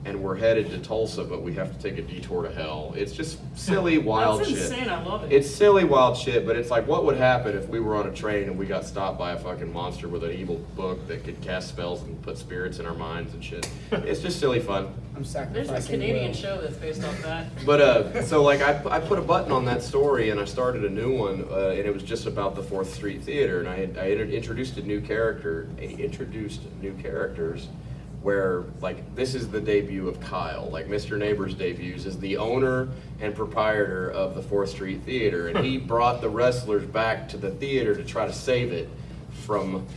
and we're headed to Tulsa, but we have to take a detour to hell. It's just silly, wild That's shit. insane. I love it. It's silly, wild shit, but it's like, what would happen if we were on a train and we got stopped by a fucking monster with an evil book that could cast spells and put spirits in our minds and shit? It's just silly fun. I'm There's sacrificing. a Canadian Will. show that's based off that. But so like I put a button on that story and I started a new one, and it was just about the 4th Street Theater, and I introduced new characters. Where, like, this is the debut of Kyle. Like, Mr. Neighbors debuts as the owner and proprietor of the 4th Street Theater, and he brought the wrestlers back to the theater to try to save it from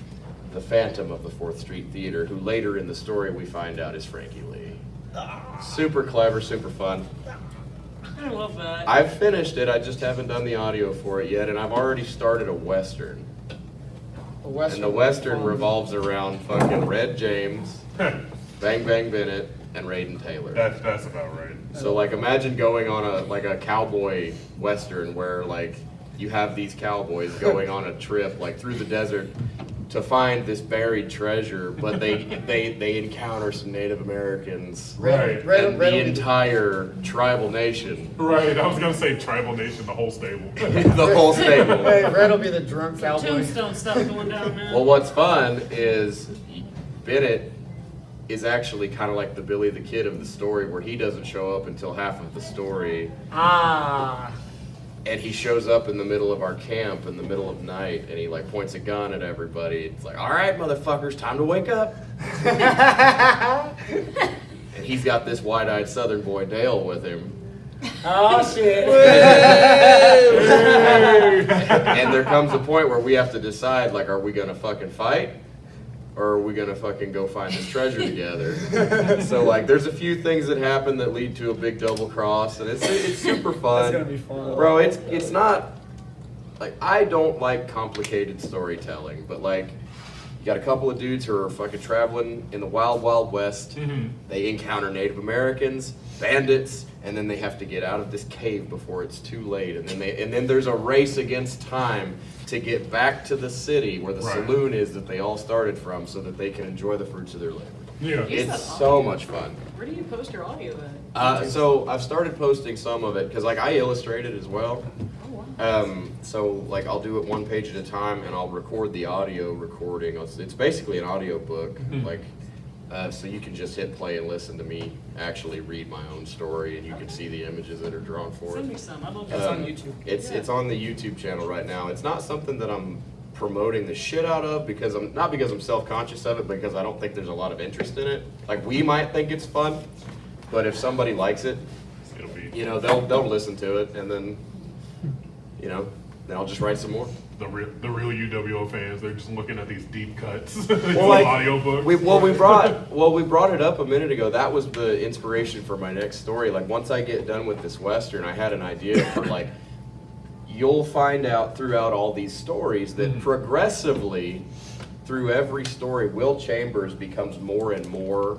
the phantom of the 4th Street Theater, who later in the story we find out is Frankie Lee. Super clever, super fun. I love that. I've finished it, I just haven't done the audio for it yet, and I've already started a Western. And the Western revolves around fucking Red James, Bang Bang Bennett, and Raiden Taylor. That's about right. So like imagine going on a cowboy Western where like you have these cowboys going on a trip like through the desert to find this buried treasure, but they encounter some Native Americans Right. and the entire tribal nation. Right, I was gonna say tribal nation, the whole stable. The whole stable. Hey, Red will be the drunk cowboy. Tombstone stuff going down, man. Well, what's fun is Bennett is actually kind of like the Billy the Kid of the story, where he doesn't show up until half of the story. And he shows up in the middle of our camp in the middle of night, and he like points a gun at everybody. It's like, all right, motherfuckers, time to wake up. And he's got this wide-eyed Southern boy Dale with him. Oh shit. And there comes a point where we have to decide, like, are we gonna fucking fight? Or are we gonna fucking go find this treasure together? So like, there's a few things that happen that lead to a big double cross, and it's super fun. That's gonna be fun. Bro. It's not like, I don't like complicated storytelling, but like, you got a couple of dudes who are fucking traveling in the wild, wild west. Mm-hmm. They encounter Native Americans, bandits, and then they have to get out of this cave before it's too late. And then there's a race against time to get back to the city where the Right. saloon is that they all started from, so that they can enjoy the fruits of their labor. Yeah. Use that It's so audio. much fun. Where do you post your audio at? So I've started posting some of it because like I illustrate it as well. Oh, wow. So like I'll do it one page at a time, and I'll record the audio recording. It's basically an audio book, like so you can just hit play and listen to me actually read my own story, and you can see the images that are drawn for Send me it. some. I'd love It's to. on YouTube. It's on the YouTube channel right now. It's not something that I'm promoting the shit out of because I'm self-conscious of it, because I don't think there's a lot of interest in it. Like, we might think it's fun, but if somebody likes it, It'll be you know, they'll listen to it, and then, you know, then I'll just write some more. the real UWO fans. They're just looking at these deep cuts, these Well, like, audio books. we brought it up a minute ago. That was the inspiration for my next story. Like, once I get done with this Western, I had an idea for like, you'll find out throughout all these stories that progressively through every story, Will Chambers becomes more and more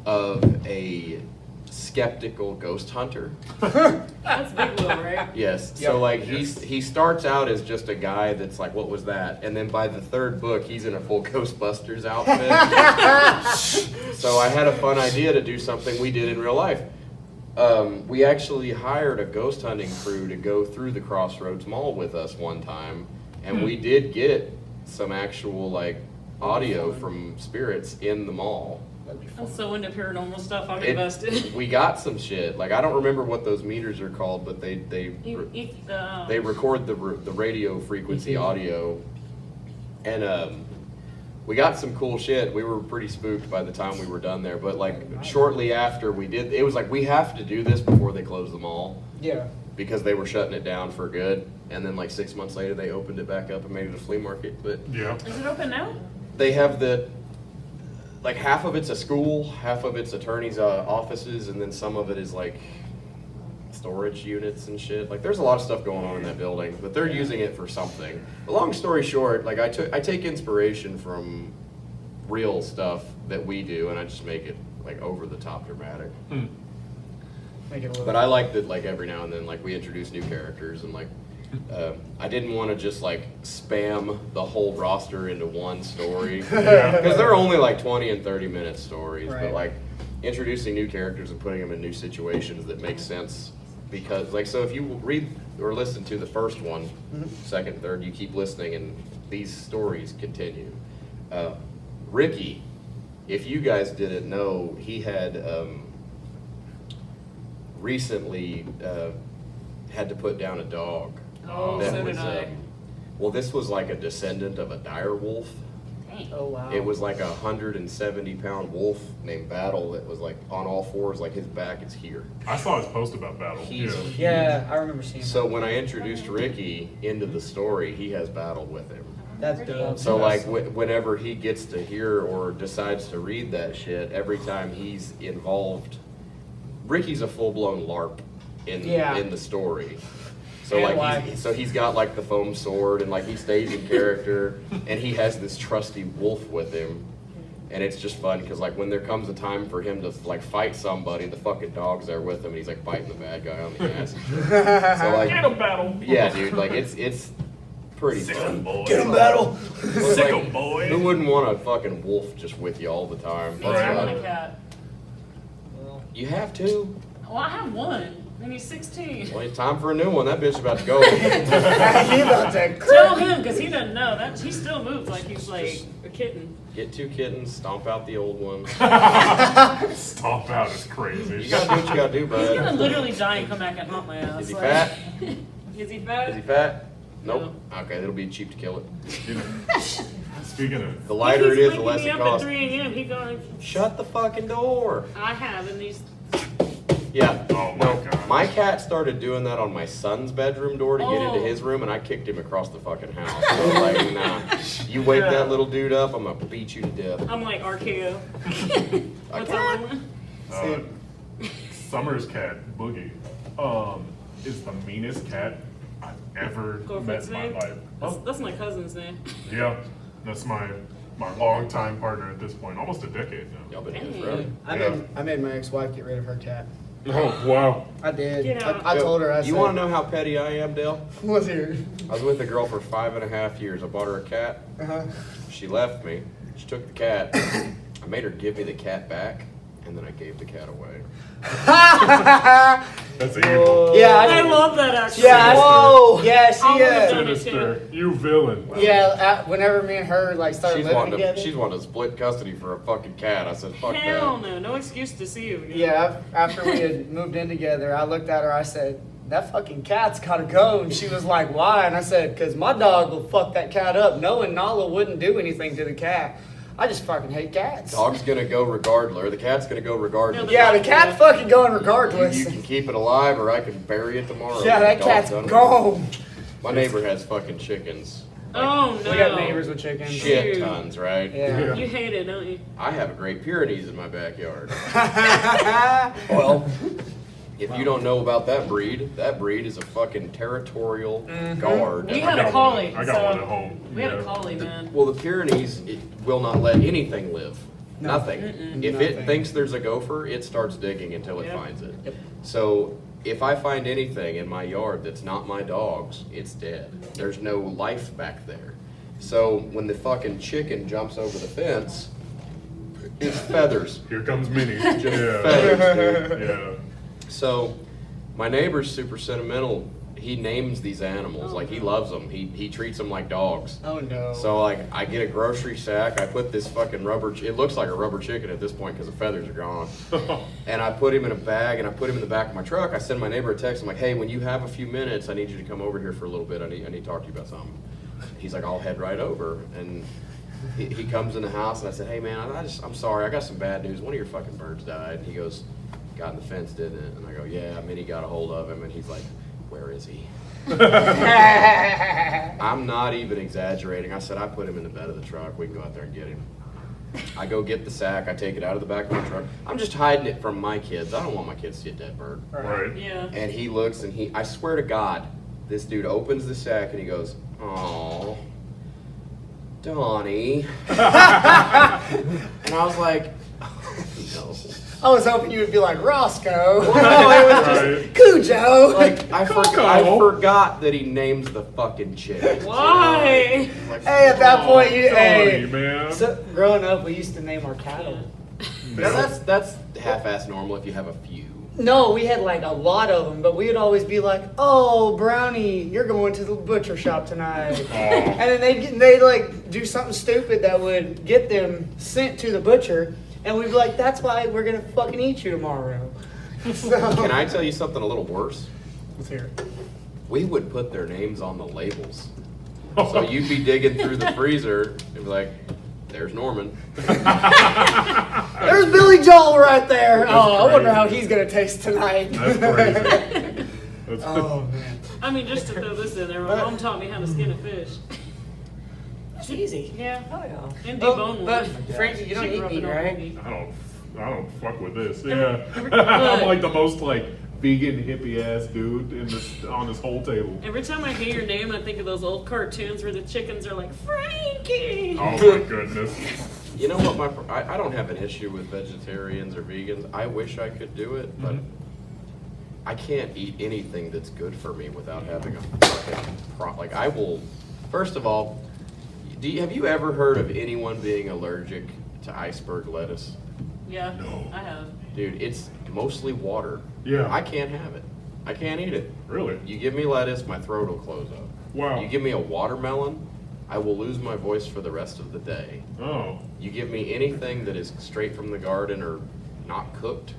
of a skeptical ghost hunter. That's Big Will, right? Yes. Yep. So like he starts out as just a guy that's like, what was that? And then by the third book, he's in a full Ghostbusters outfit. So I had a fun idea to do something we did in real life. We actually hired a ghost hunting crew to go through the Crossroads Mall with us one time, and we did get some actual like audio from spirits in the mall. That'd be fun. I'm so into paranormal stuff. I'm It- invested. we got some shit. Like, I don't remember what those meters are called, but they record the radio frequency audio, and we got some cool shit. We were pretty spooked by the time we were done there, but like shortly after we did, it was like, we have to do this before they close the mall, Yeah. because they were shutting it down for good. And then like 6 months later, they opened it back up and made it a flea market. But Yeah. Is it open now? they have like half of it's a school, half of it's attorneys' offices, and then some of it is like storage units and shit. Like, there's a lot of stuff going on in that building, but they're using it for something. But long story short, like I take inspiration from real stuff that we do, and I just make it like over the top dramatic. Make it a little. But I like that, like, every now and then, like, we introduce new characters, and like I didn't want to just like spam the whole roster into one story, because they're only like 20 and 30 minute stories. But Right. like, introducing new characters and putting them in new situations that make sense. Because, like, so if you read or listen to the first one, second, third, you keep listening and these stories continue. Ricky, if you guys didn't know, he had recently had to put down a dog. Oh, that so was, did I. well, this was like a descendant of a dire wolf. Dang. Oh wow. It was like a 170-pound wolf named Battle that was like on all fours, like his back is here. I saw his post about Battle. He's Yeah. Yeah, I remember seeing So that. when I introduced Ricky into the story, he has Battle with him. That's dope. So like whenever he gets to hear or decides to read that shit, every time he's involved, Ricky's a full-blown LARP in the story. So And like why? he's got like the foam sword and like he stays in character and he has this trusty wolf with him. And it's just fun because like when there comes a time for him to like fight somebody, the fucking dog's there with him and he's like biting the bad guy on the ass and shit. So like Get 'em, Battle. yeah, dude, like it's pretty Sick fun. 'em, boy. Get him, Battle. It's Sick like, 'em, boy. who wouldn't want a fucking wolf just with you all the time? Me, I want a cat. You have to. Well, I have one, and he's 16. Well, it's time for a new one. That bitch about to go. He about to Tell him, because he doesn't know. That he still moves like he's like a kitten. Get 2 kittens, stomp out the old one. Stomp out is crazy. You gotta do what you gotta do, He's gonna bud. literally die and come back and haunt my ass. Is he like- fat? Is he fat? Is he fat? Nope. Okay, it'll be cheap to kill it. You know, speaking of, The lighter it He is, keeps the waking less me it up costs. at 3 a.m. He going, Shut the fucking door. I have, and these. Yeah. Oh my no, God. my cat started doing that on my son's bedroom door to get into Oh. his room, and I kicked him across the fucking house. I was like, nah. You wake Yeah. that little dude up, I'm gonna beat you to death. I'm like RKO. What's cat? up? Summer's cat, Boogie, is the meanest cat I've ever met Girlfriend's in my name? life. That's my cousin's name. Yeah, that's my longtime partner at this point, almost a decade now. Y'all been Dang. here forever. I made my ex-wife get rid of her cat. Oh wow. I did. Get out. I told her. I You said, want to know how petty I am, Dale? What's here? I was with a girl for 5.5 years. I bought her a cat. Uh-huh. She left me. She took the cat. I made her give me the cat back, and then I gave the cat away. That's evil. Yeah, I love that actually. Yeah, Whoa. Yeah, she. I would've done it Sinister, you villain. Whenever me and her like started She's living wanting together. to split custody for a fucking cat. I said, fuck Hell that. no, no excuse to see you. Yeah, after we had moved in together, I looked at her. I said, "That fucking cat's gotta go." And she was like, "Why?" And I said, "Cause my dog will fuck that cat up, knowing Nala wouldn't do anything to the cat. I just fucking hate cats." Dog's gonna go regardless, or the cat's gonna go regardless. No, Yeah, the cat's fucking going You regardless. can keep it alive, or I can bury it tomorrow. Yeah, that Dog's cat's done with it. gone. My neighbor has fucking chickens. Oh no. We got neighbors with chickens. Shit Dude. tons, right? Yeah. You hate it, don't you? I have a Great Pyrenees in my backyard. Well, if you don't know about that breed is a fucking territorial guard. We I had a got collie. one. I got so one at home. We had a Yeah. collie, man. Well, the Pyrenees it will not let anything live. No. Nothing. If Nothing. it thinks there's a gopher, it starts digging until it Yep. finds it. Yep. So if I find anything in my yard that's not my dog's, it's dead. There's no life back there. So when the fucking chicken jumps over the fence, it's feathers. Here comes Minnie. Just Yeah. feathers, dude. Yeah. So my neighbor's super sentimental. He names these animals. Like he loves them. He treats them like dogs. Oh no. So like I get a grocery sack, I put this fucking it looks like a rubber chicken at this point because the feathers are gone. And I put him in a bag and I put him in the back of my truck. I send my neighbor a text. I'm like, hey, when you have a few minutes, I need you to come over here for a little bit. I need to talk to you about something. He's like, I'll head right over. And he comes in the house and I said, hey man, I'm sorry, I got some bad news. One of your fucking birds died. And he goes, got in the fence, didn't it? And I go, yeah. Minnie got a hold of him and he's like, where is he? I'm not even exaggerating. I said, I put him in the bed of the truck. We can go out there and get him. I go get the sack. I take it out of the back of my truck. I'm just hiding it from my kids. I don't want my kids to see a dead bird. Right. Yeah. And he looks and I swear to God, this dude opens the sack and he goes, oh, Donnie. And I was like, oh, no. I was hoping you would be like Roscoe. No, it was just, Right. Cujo. like, I Coco. forgot that he names the fucking chicken. Why? Like, Hey, at that point, you, Donnie, hey. man. So, growing up, we used to name our cattle. Now that's half-ass normal if you have a few. No, we had like a lot of them, but we would always be like, "Oh, Brownie, you're going to the butcher shop tonight," and then they'd like do something stupid that would get them sent to the butcher, and we'd be like, "That's why we're gonna fucking eat you tomorrow." So, Can I tell you something a little worse? let's hear it. We would put their names on the labels. So you'd be digging through the freezer and be like, there's Norman. There's Billy Joel right there. That's Oh, I wonder crazy. how he's gonna taste tonight. That's crazy. That's Oh man, I mean, just to throw this in there, my mom taught me how to skin a fish. that's easy. Yeah. Oh yeah. And Oh, debone but one. Frankie, you don't She eat grew up meat, in a right? hoagie. I don't fuck with this. Yeah. I'm like the most like vegan hippie ass dude on this whole table. Every time I hear your name, I think of those old cartoons where the chickens are like, Frankie! Oh my goodness. You know what? I don't have an issue with vegetarians or vegans. I wish I could do it, but I can't eat anything that's good for me without having a fucking like I will. First of all, have you ever heard of anyone being allergic to iceberg lettuce? Yeah, No. I have. Dude, it's mostly water. Yeah. I can't have it. I can't eat it. Really? You give me lettuce, my throat will close up. Wow. You give me a watermelon, I will lose my voice for the rest of the day. Oh. You give me anything that is straight from the garden or not cooked,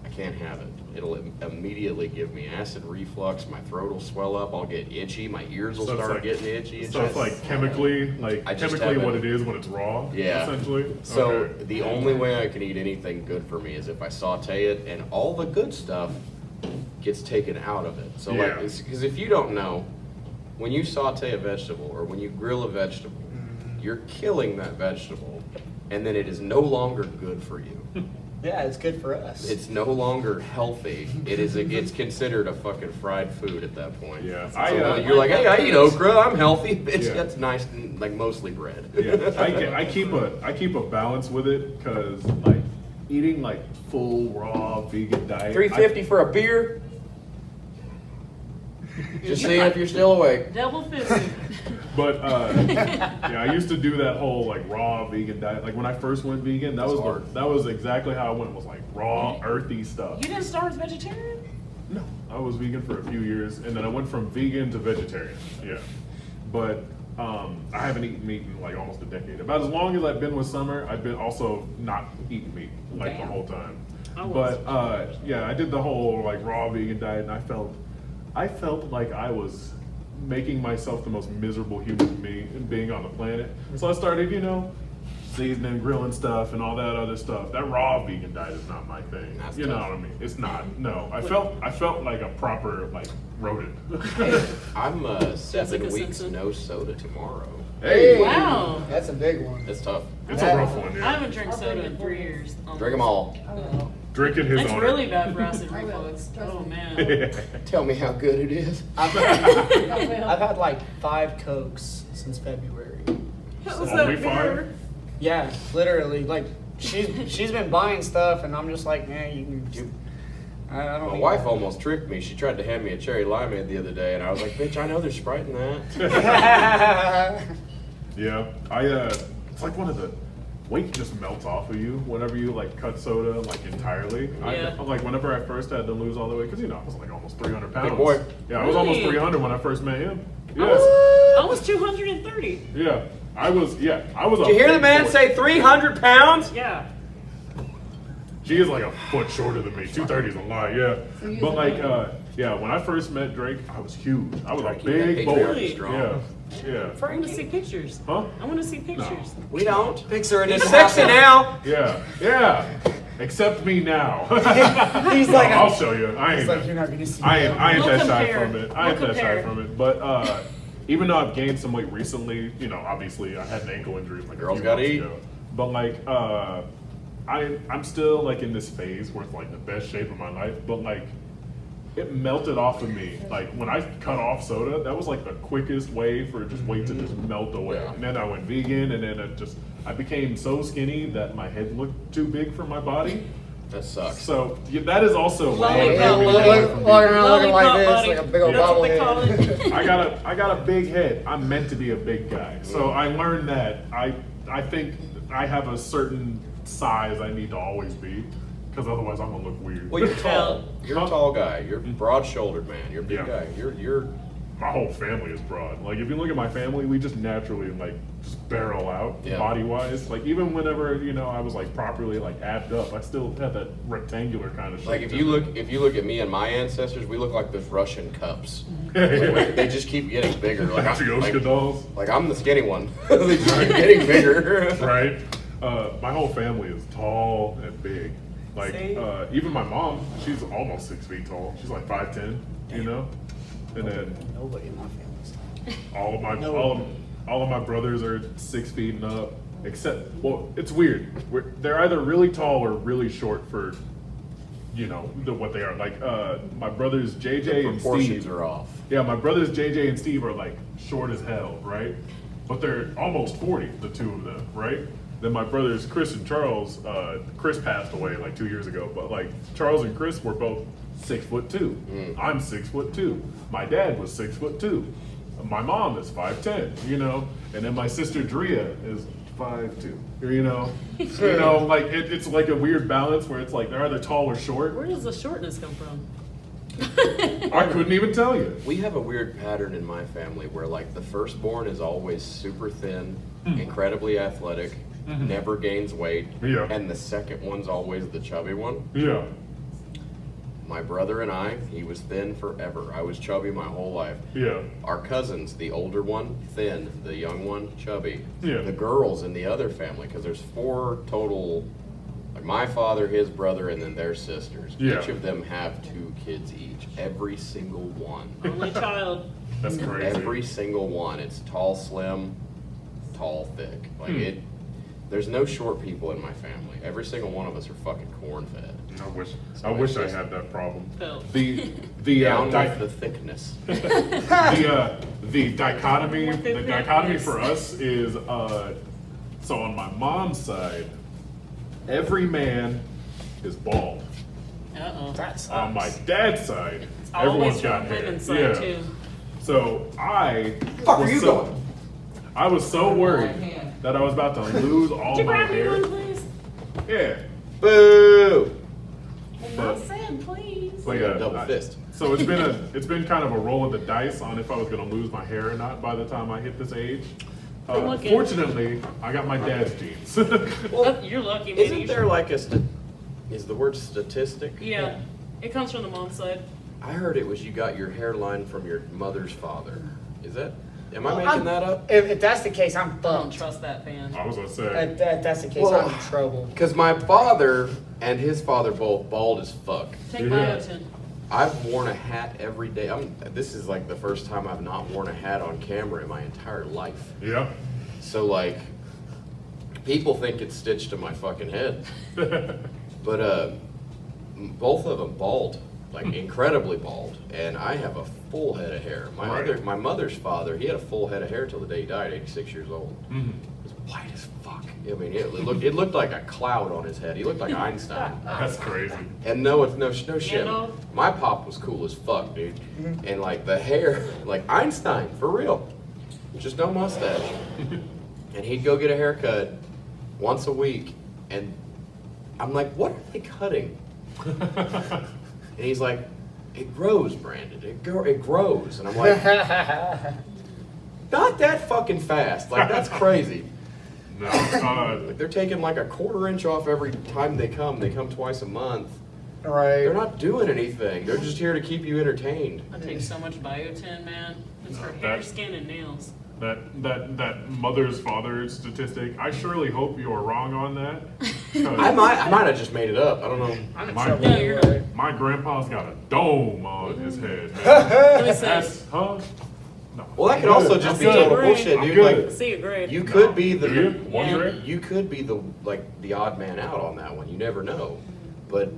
I can't have it. It'll immediately give me acid reflux, my throat will swell up, I'll get itchy, my ears will So it's start like- getting itchy. So it's like chemically, I just chemically what haven't- it is when it's raw. Yeah. Essentially. So Okay. the only way I can eat anything good for me is if I saute it, and all the good stuff gets taken out of it. So like, Yeah. because if you don't know, when you saute a vegetable or when you grill a vegetable, you're killing that vegetable, and then it is no longer good for you. Yeah, it's good for us. It's no longer healthy. It's considered a fucking fried food at that point. Yeah. So I, you're like, hey, I eat okra. I'm healthy. It's Yeah. that's nice and like mostly bread. Yeah, I keep a balance with it because like eating like full raw vegan diet. $3.50 for a beer. Just seeing if you're still awake. Double fisted. But yeah, I used to do that whole like raw vegan diet. Like when I first went vegan, that It's was hard. that was exactly how I went. Was like raw, earthy stuff. You didn't start as vegetarian? No, I was vegan for a few years, and then I went from vegan to vegetarian. Yeah, but I haven't eaten meat in like almost a decade. About as long as I've been with Summer, I've been also not eating meat like the whole time. I was. But yeah, I did the whole like raw vegan diet, and I felt like I was making myself the most miserable human being on the planet. So I started, seasoning, grilling stuff, and all that other stuff. That raw vegan diet is not my thing. That's You know tough. what I mean? It's not. No, I felt like a proper like rodent. I'm 7 like a weeks Simpson. no soda tomorrow. Hey, Wow. That's a big one. It's tough. it's a rough one. I Yeah. haven't drank soda in 3 years. Drink them all. Drinking his That's own. really bad for acid reflux. Oh man. Tell me how good it is. I've had like 5 Cokes since February. What was Only that 5? beer? Yeah, literally. Like she's been buying stuff, and I'm just like, man, you can. I don't. My need wife that. almost tricked me. She tried to hand me a cherry limeade the other day, and I was like, bitch, I know there's Sprite in that. Yeah, it's like one of the weight just melts off of you whenever you like cut soda like entirely. Yeah. Like whenever I first had to lose all the weight, because I was like almost 300 pounds. Big boy. Yeah, I was almost Really? 300 when I first met him. I Yes. was, I was 230. Yeah, I was. Yeah, I was. Did you hear the man say 300 pounds? Yeah. She is like a foot shorter than me. 230 is a lot. Yeah, but like, yeah, when I first met Drake, I was huge. I was a Keep that big boy. patriarchy strong. Yeah, yeah. I want to see pictures. Huh? I want to see pictures. We don't. Picture it. He's sexy now. Yeah, yeah. Accept me now. He's like, I'll show you. I he's ain't. like, you're not gonna see. I ain't We'll that shy compare. from it. I ain't We'll that shy compare. from it. But even though I've gained some weight recently, obviously I had an ankle injury like Girls a few gotta months eat. ago. But like, I'm still like in this phase where it's like the best shape of my life. But like, it melted off of me. Like when I cut off soda, that was like the quickest way for just weight to just melt away. Yeah. And then I went vegan, and then I became so skinny that my head looked too big for my body. That sucks. So yeah, that is also one Lollipop way Yeah, to buddy. get away from walking vegan. around looking like this, Lollipop like a big old buddy. That's what they call bobblehead. it. I got a big head. I'm meant to be a big guy. So I learned that I think I have a certain size I need to always be, because otherwise I'm gonna look weird. Well, you're tall. You're a tall guy. You're broad-shouldered, man. You're a big Yeah. guy. You're. My whole family is broad. Like, if you look at my family, we just naturally, like, just barrel out Yeah. body-wise. Like, even whenever, you know, I was, like, properly, like, abbed up, I still had that rectangular kind of shape. Like if to you me. look at me and my ancestors, we look like those Russian cups. Like, they just keep getting bigger. Like, Matryoshka dolls. like I'm the skinny one. They just keep getting bigger. Right? My whole family is tall and big. Like, See? even my mom, she's almost 6 feet tall. She's like 5'10", you know? And then Nobody in my family's tall. all of my brothers are 6 feet and up, except, well, it's weird. They're either really tall or really short for, you know, what they are. Like, my brothers The JJ and proportions Steve. are off. Yeah, my brothers JJ and Steve are like short as hell, right? But they're almost 40, the two of them, right? Then my brothers Chris and Charles, Chris passed away like 2 years ago, but like Charles and Chris were both 6'2". I'm 6'2". My dad was 6'2". My mom is 5'10", you know, and then my sister Drea is 5'2", you know, like it's like a weird balance where it's like they're either tall or short. Where does the shortness come from? I couldn't even tell you. We have a weird pattern in my family where like the firstborn is always super thin, incredibly athletic, never gains weight, Yeah. and the second one's always the chubby one. Yeah. My brother and I, he was thin forever. I was chubby my whole life. Yeah. Our cousins, the older one, thin, the young one, chubby. Yeah. The girls in the other family, because there's 4 total, like my father, his brother, and then their sisters. Yeah. Each of them have 2 kids each. Every single one. Only child. That's crazy. Every single one. It's tall, slim, tall, thick. Like it. There's no short people in my family. Every single one of us are fucking corn fed. I wish I had that problem. Phil. The Down with the thickness. the dichotomy With the thickness. for us is so on my mom's side, every man is bald. Uh-oh. That's On my dad's side, It's everyone's always got from hair. women's side, Yeah. too. So I Fuck, are was you so, going? I was so worried that I was about to lose all Could you my grab me hair. one, please? Yeah. Boo! I'm But- not saying please. But yeah, Double fist. So it's been kind of a roll of the dice on if I was going to lose my hair or not by the time I hit this age. Good looking. Fortunately, I got my dad's genes. You're lucky, man. Isn't there like a is the word statistic? Yeah. It comes from the mom's side. I heard it was you got your hairline from your mother's father. Is that? Am I Well, making that up? If that's the case, I'm I don't fucked. trust that fan. I was going to say. If that's the case, Well, I'm in trouble. Because my father and his father both bald as fuck. Take Yeah. biotin. I've worn a hat every day. This is like the first time I've not worn a hat on camera in my entire life. Yeah. So like, people think it's stitched to my fucking head. But both of them bald, like incredibly bald, and I have a full head of hair. Right. My mother's father, he had a full head of hair till the day he died, 86 years old. Mhm. It was white as fuck. I mean, it looked like a cloud on his head. He looked like Einstein. That's crazy. And no shit. Gandalf? My pop was cool as fuck, dude. And like the hair, like Einstein, for real. Just no mustache. And he'd go get a haircut once a week, and I'm like, what are they cutting? And he's like, it grows, Brandon. It grows. And I'm like, not that fucking fast. Like, that's crazy. No. Like, they're taking like a quarter-inch off every time they come. They come twice a month. Right. They're not doing anything. They're just here to keep you entertained. I take so much biotin, man. It's for No, hair, that- skin, and nails. That mother's father statistic. I surely hope you are wrong on that. 'Cause I might have just made it up. I don't know. I'm in My- trouble. No, you're not. anyway. my grandpa's got a dome on his head. Man. Let me see. That's huh? No. Well, that I'm could also good. just I'm be good. total Great. bullshit, I'm dude. good. Like, See a grade. you could be Do you? the One Yeah. grade? you could be the odd man out on that one. You never know. But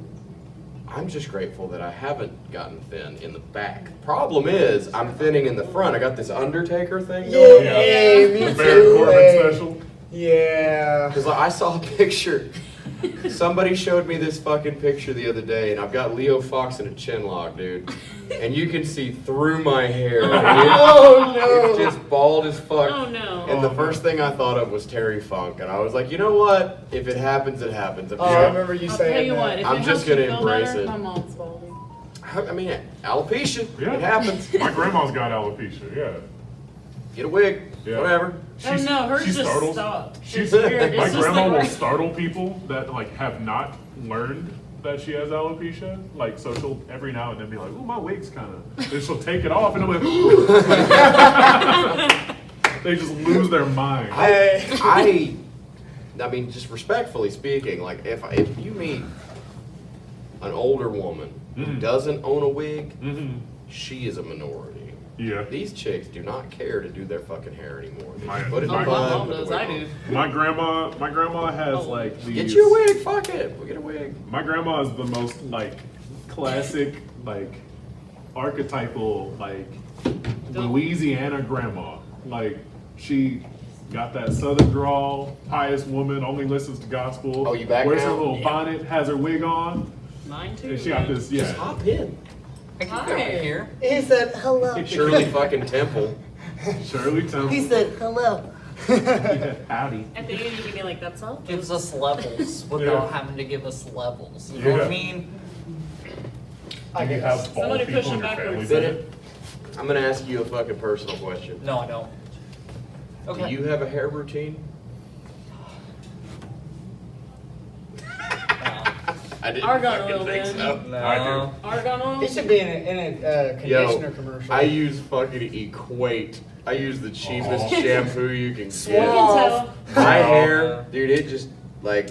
I'm just grateful that I haven't gotten thin in the back. Problem is, I'm thinning in the front. I got this Undertaker thing going. Yeah, me The Baron too. Corbin Hey. special. Yeah. Because I saw a picture. Somebody showed me this fucking picture the other day, and I've got Leo Fox in a chin lock, dude. And you can see through my hair. Oh, no. It's just bald as fuck. Oh no. And the first thing I thought of was Terry Funk, and I was like, you know what? If it happens, it happens. If Oh, I remember you I'll saying tell you that. what, if I'm it just helps you gonna feel embrace better, it. my mom's balding. I mean, alopecia. Yeah. It happens. My grandma's got alopecia. Yeah. Get a wig. Yeah. Whatever. Oh no, hers she just startles. stopped. She's, It's weird. my It's just grandma like will right- startle people that like have not learned that she has alopecia. Like, so she'll every now and then be like, "Ooh, my wig's kind of." Then she'll take it off, and I'm like, "Ooh." They just lose their mind. I mean, just respectfully speaking, like if you meet an older woman who Mhm. doesn't own a wig, Mm-hmm. she is a minority. Yeah. These chicks do not care to do their fucking hair anymore. They My- just put it in Oh, a my bun, mom put the does. wig I on. do. My grandma has Oh. like these. Get you a wig, fuck it. We'll get a wig. My grandma is the most like classic, like archetypal, like Louisiana grandma. Like she got that southern drawl, pious woman, only listens to gospel. Oh, you back wears her now? little bonnet, has her wig on, Mine too. and she got man. this. Yeah. Just hop in. I can Hi. go right here. He said hello. Shirley fucking Temple. Shirley Temple. He said hello. Yeah, howdy. At the end, you can be like, "That's all." Gives us levels without Yeah. having to give us levels. You know what I Yeah. mean? I Do you guess. have bald Somebody people push in him your family? backwards. Bennett, I'm gonna ask you a fucking personal question. No, I don't. Okay. Do you have a hair routine? I didn't Argan fucking oil, think man. so. No. I Argan oil. He should be in a conditioner Yo, commercial. I use fucking Equate. I use the cheapest Oh. shampoo you can You get. can tell. My Oh. hair, dude, it just like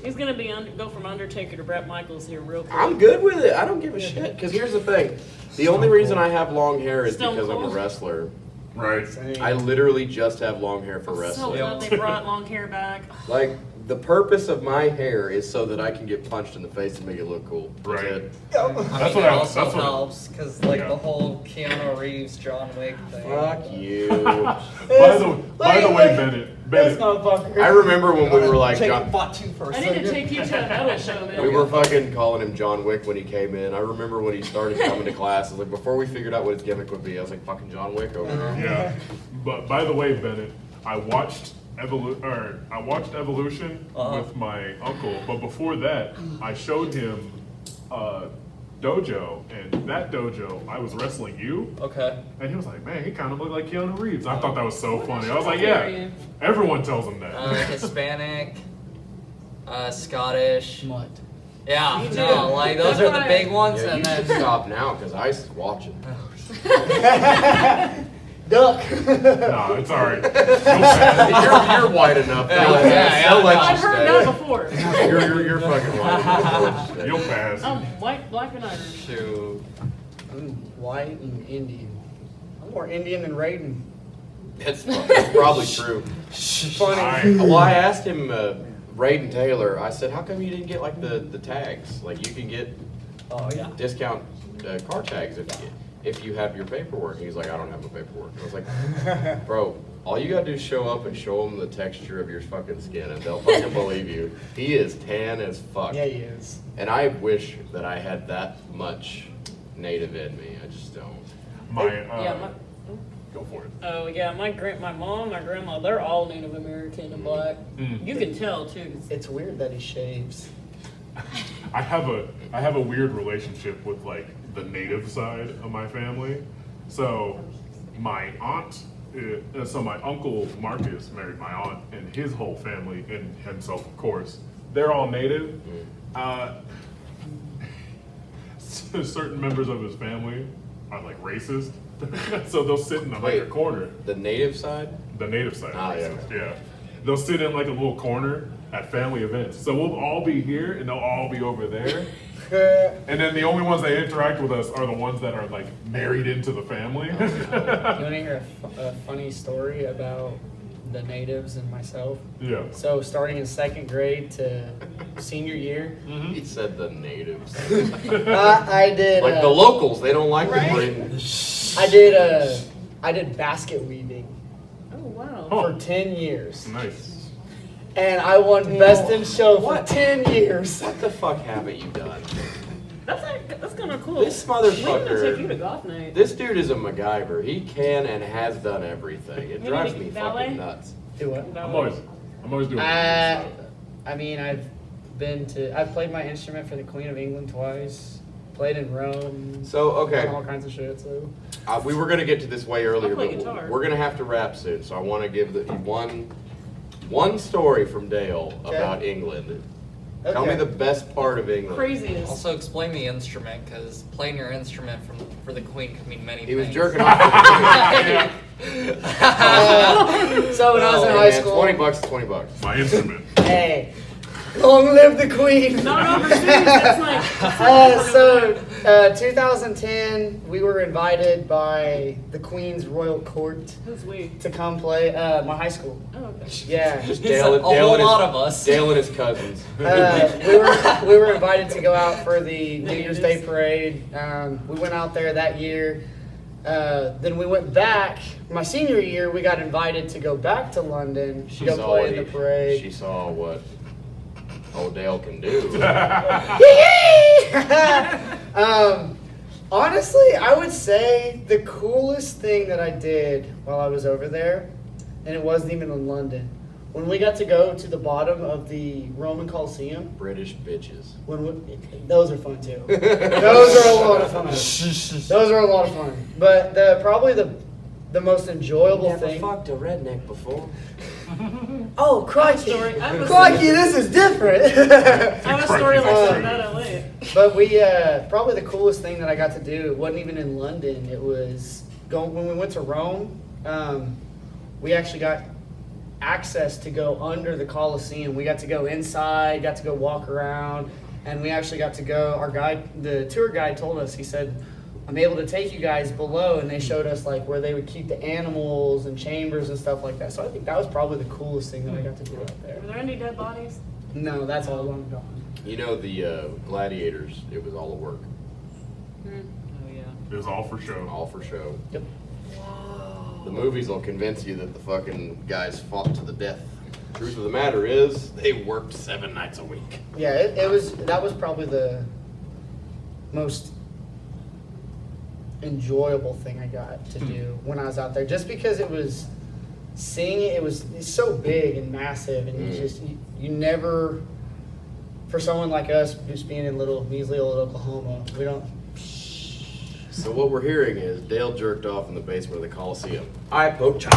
He's gonna be go from Undertaker to Bret Michaels here real quick. I'm good with it. I don't give a shit. Because here's the thing: the only reason I have long hair is Stone because I'm a Cold. wrestler. Right. Same. I literally just have long hair for So wrestling. glad they brought long hair back. Like the purpose of my hair is so that I can get punched in the face and make it look cool. That's Right. it. I That's mean, what it I- also that's what- helps because, like, Yeah. the whole Keanu Reeves, John Wick thing. Fuck you. By the way, This Bennett. motherfucker. I remember when we were like John. Fought two for a I need to second. take you to a metal show, man. We were fucking calling him John Wick when he came in. I remember when he started coming to class. Like before we figured out what his gimmick would be, I was like, "Fucking John Wick over there." Yeah. But by the way, Bennett, I watched Evolution Uh-huh. with my uncle, but before that, I showed him Dojo, and that dojo, I was wrestling you, Okay. and he was like, "Man, he kind of looked like Keanu Reeves." I thought that was so funny. I was How like, dare "Yeah." you. Everyone tells him that. Hispanic, Scottish. Smut. Yeah, Me too. no, like those That's are the why- big ones, Yeah, and you should then stop now because Ice is watching. Duck. Nah, it's all right. You'll pass. You're white enough. Yeah, They'll yeah, they'll let yeah. you I've heard stay. that before. You're fucking white enough. They'll You'll let you stay. pass. I'm white, black, and Irish. shoot. White and Indian. I'm more Indian than Raiden. That's probably true. Funny. Alright. Well, I asked him, Raiden Taylor. I said, "How come you didn't get like the tags? Like you can get Oh yeah. discount car tags if you have your paperwork." He's like, "I don't have my paperwork." I was like, "Bro, all you gotta do is show up and show them the texture of your fucking skin, and they'll fucking believe you." He is tan as fuck, Yeah, he is. and I wish that I had that much native in me. I just don't. Yeah, Go for it. oh yeah, my mom, my grandma, they're all Native American and black. Mm. You can tell too. 'Cause It's weird that he shaves. I have a weird relationship with like the native side of my family. So my aunt, so my uncle Marcus married my aunt and his whole family and himself, of course. They're all native. Certain members of his family are like racist, so they'll sit in like a Wait. corner. The native side? The native side. Ah, yeah. racist, yeah. They'll sit in like a little corner at family events. So we'll all be here and they'll all be over there. And then the only ones that interact with us are the ones that are like married into the family. You want to hear a funny story about the natives and myself? Yeah. So starting in second grade to senior year, He said the natives. I did. Like the locals, they don't like Right? the Britain. I did basket weaving oh wow. Oh. for 10 years. Nice. and I won Best in Show for What? 10 years. What the fuck haven't you done? That's kind of cool. This We need to take you motherfucker. to golf night. This dude is a MacGyver. He can and has done everything. It We drives need me ballet? fucking nuts. Do what? I'm always doing Uh, stuff. I mean, I've played my instrument for the Queen of England twice. Played in Rome. So, okay. Done all kinds of shit. So We were gonna get to this way earlier, play but guitar. we're gonna have to wrap soon. So I want to give one story from Dale Okay. about England. Tell me Okay. the best part of England. Craziest. Also, explain the instrument, because playing your instrument for the Queen could mean many He was things. jerking off. To So when I was in Hey, high man, school, 20 bucks, 20 bucks. My instrument. hey, long live the Queen. Not overseas. It's like. 2010, we were invited by the Queen's Royal Court Who's we? to come play my high school. Oh, okay. Yeah. Just He's Dale, a whole and his, lot of us. Dale and his cousins. We were invited to go out for the New Year's Day parade. We went out there that year. Then we went back. My senior year, we got invited to go back to London to go play in the parade. She saw what old Dale can do. Honestly, I would say the coolest thing that I did while I was over there, and it wasn't even in London, when we got to go to the bottom of the Roman Colosseum. British bitches. Those are fun too. Those are a lot of fun. Those are a lot of fun. But probably the most enjoyable thing. fucked a redneck before. Oh, crikey! story. I have a Crikey, this is different. I have a story like Crikey. that in LA. But we probably the coolest thing that I got to do wasn't even in London. It was when we went to Rome. We actually got access to go under the Colosseum. We got to go inside, got to go walk around, and we actually got to go. Our guide, the tour guide, told us. He said, "I'm able to take you guys below," and they showed us like where they would keep the animals and chambers and stuff like that. So I think that was probably the coolest thing that I got to do out there. Were there any dead bodies? No, that's all long gone. You know the gladiators, it was all a work. Oh, yeah. It was all for show. All for show. Yep. The movies will convince you that the fucking guys fought to the death. Truth of the matter is, they worked 7 nights a week. Yeah, that was probably the most enjoyable thing I got to do when I was out there, just because it was seeing it. It's so big and massive, and you never, for someone like us, just being in little measly old Oklahoma, we don't. So what we're hearing is Dale jerked off in the basement of the Coliseum. I poke chop.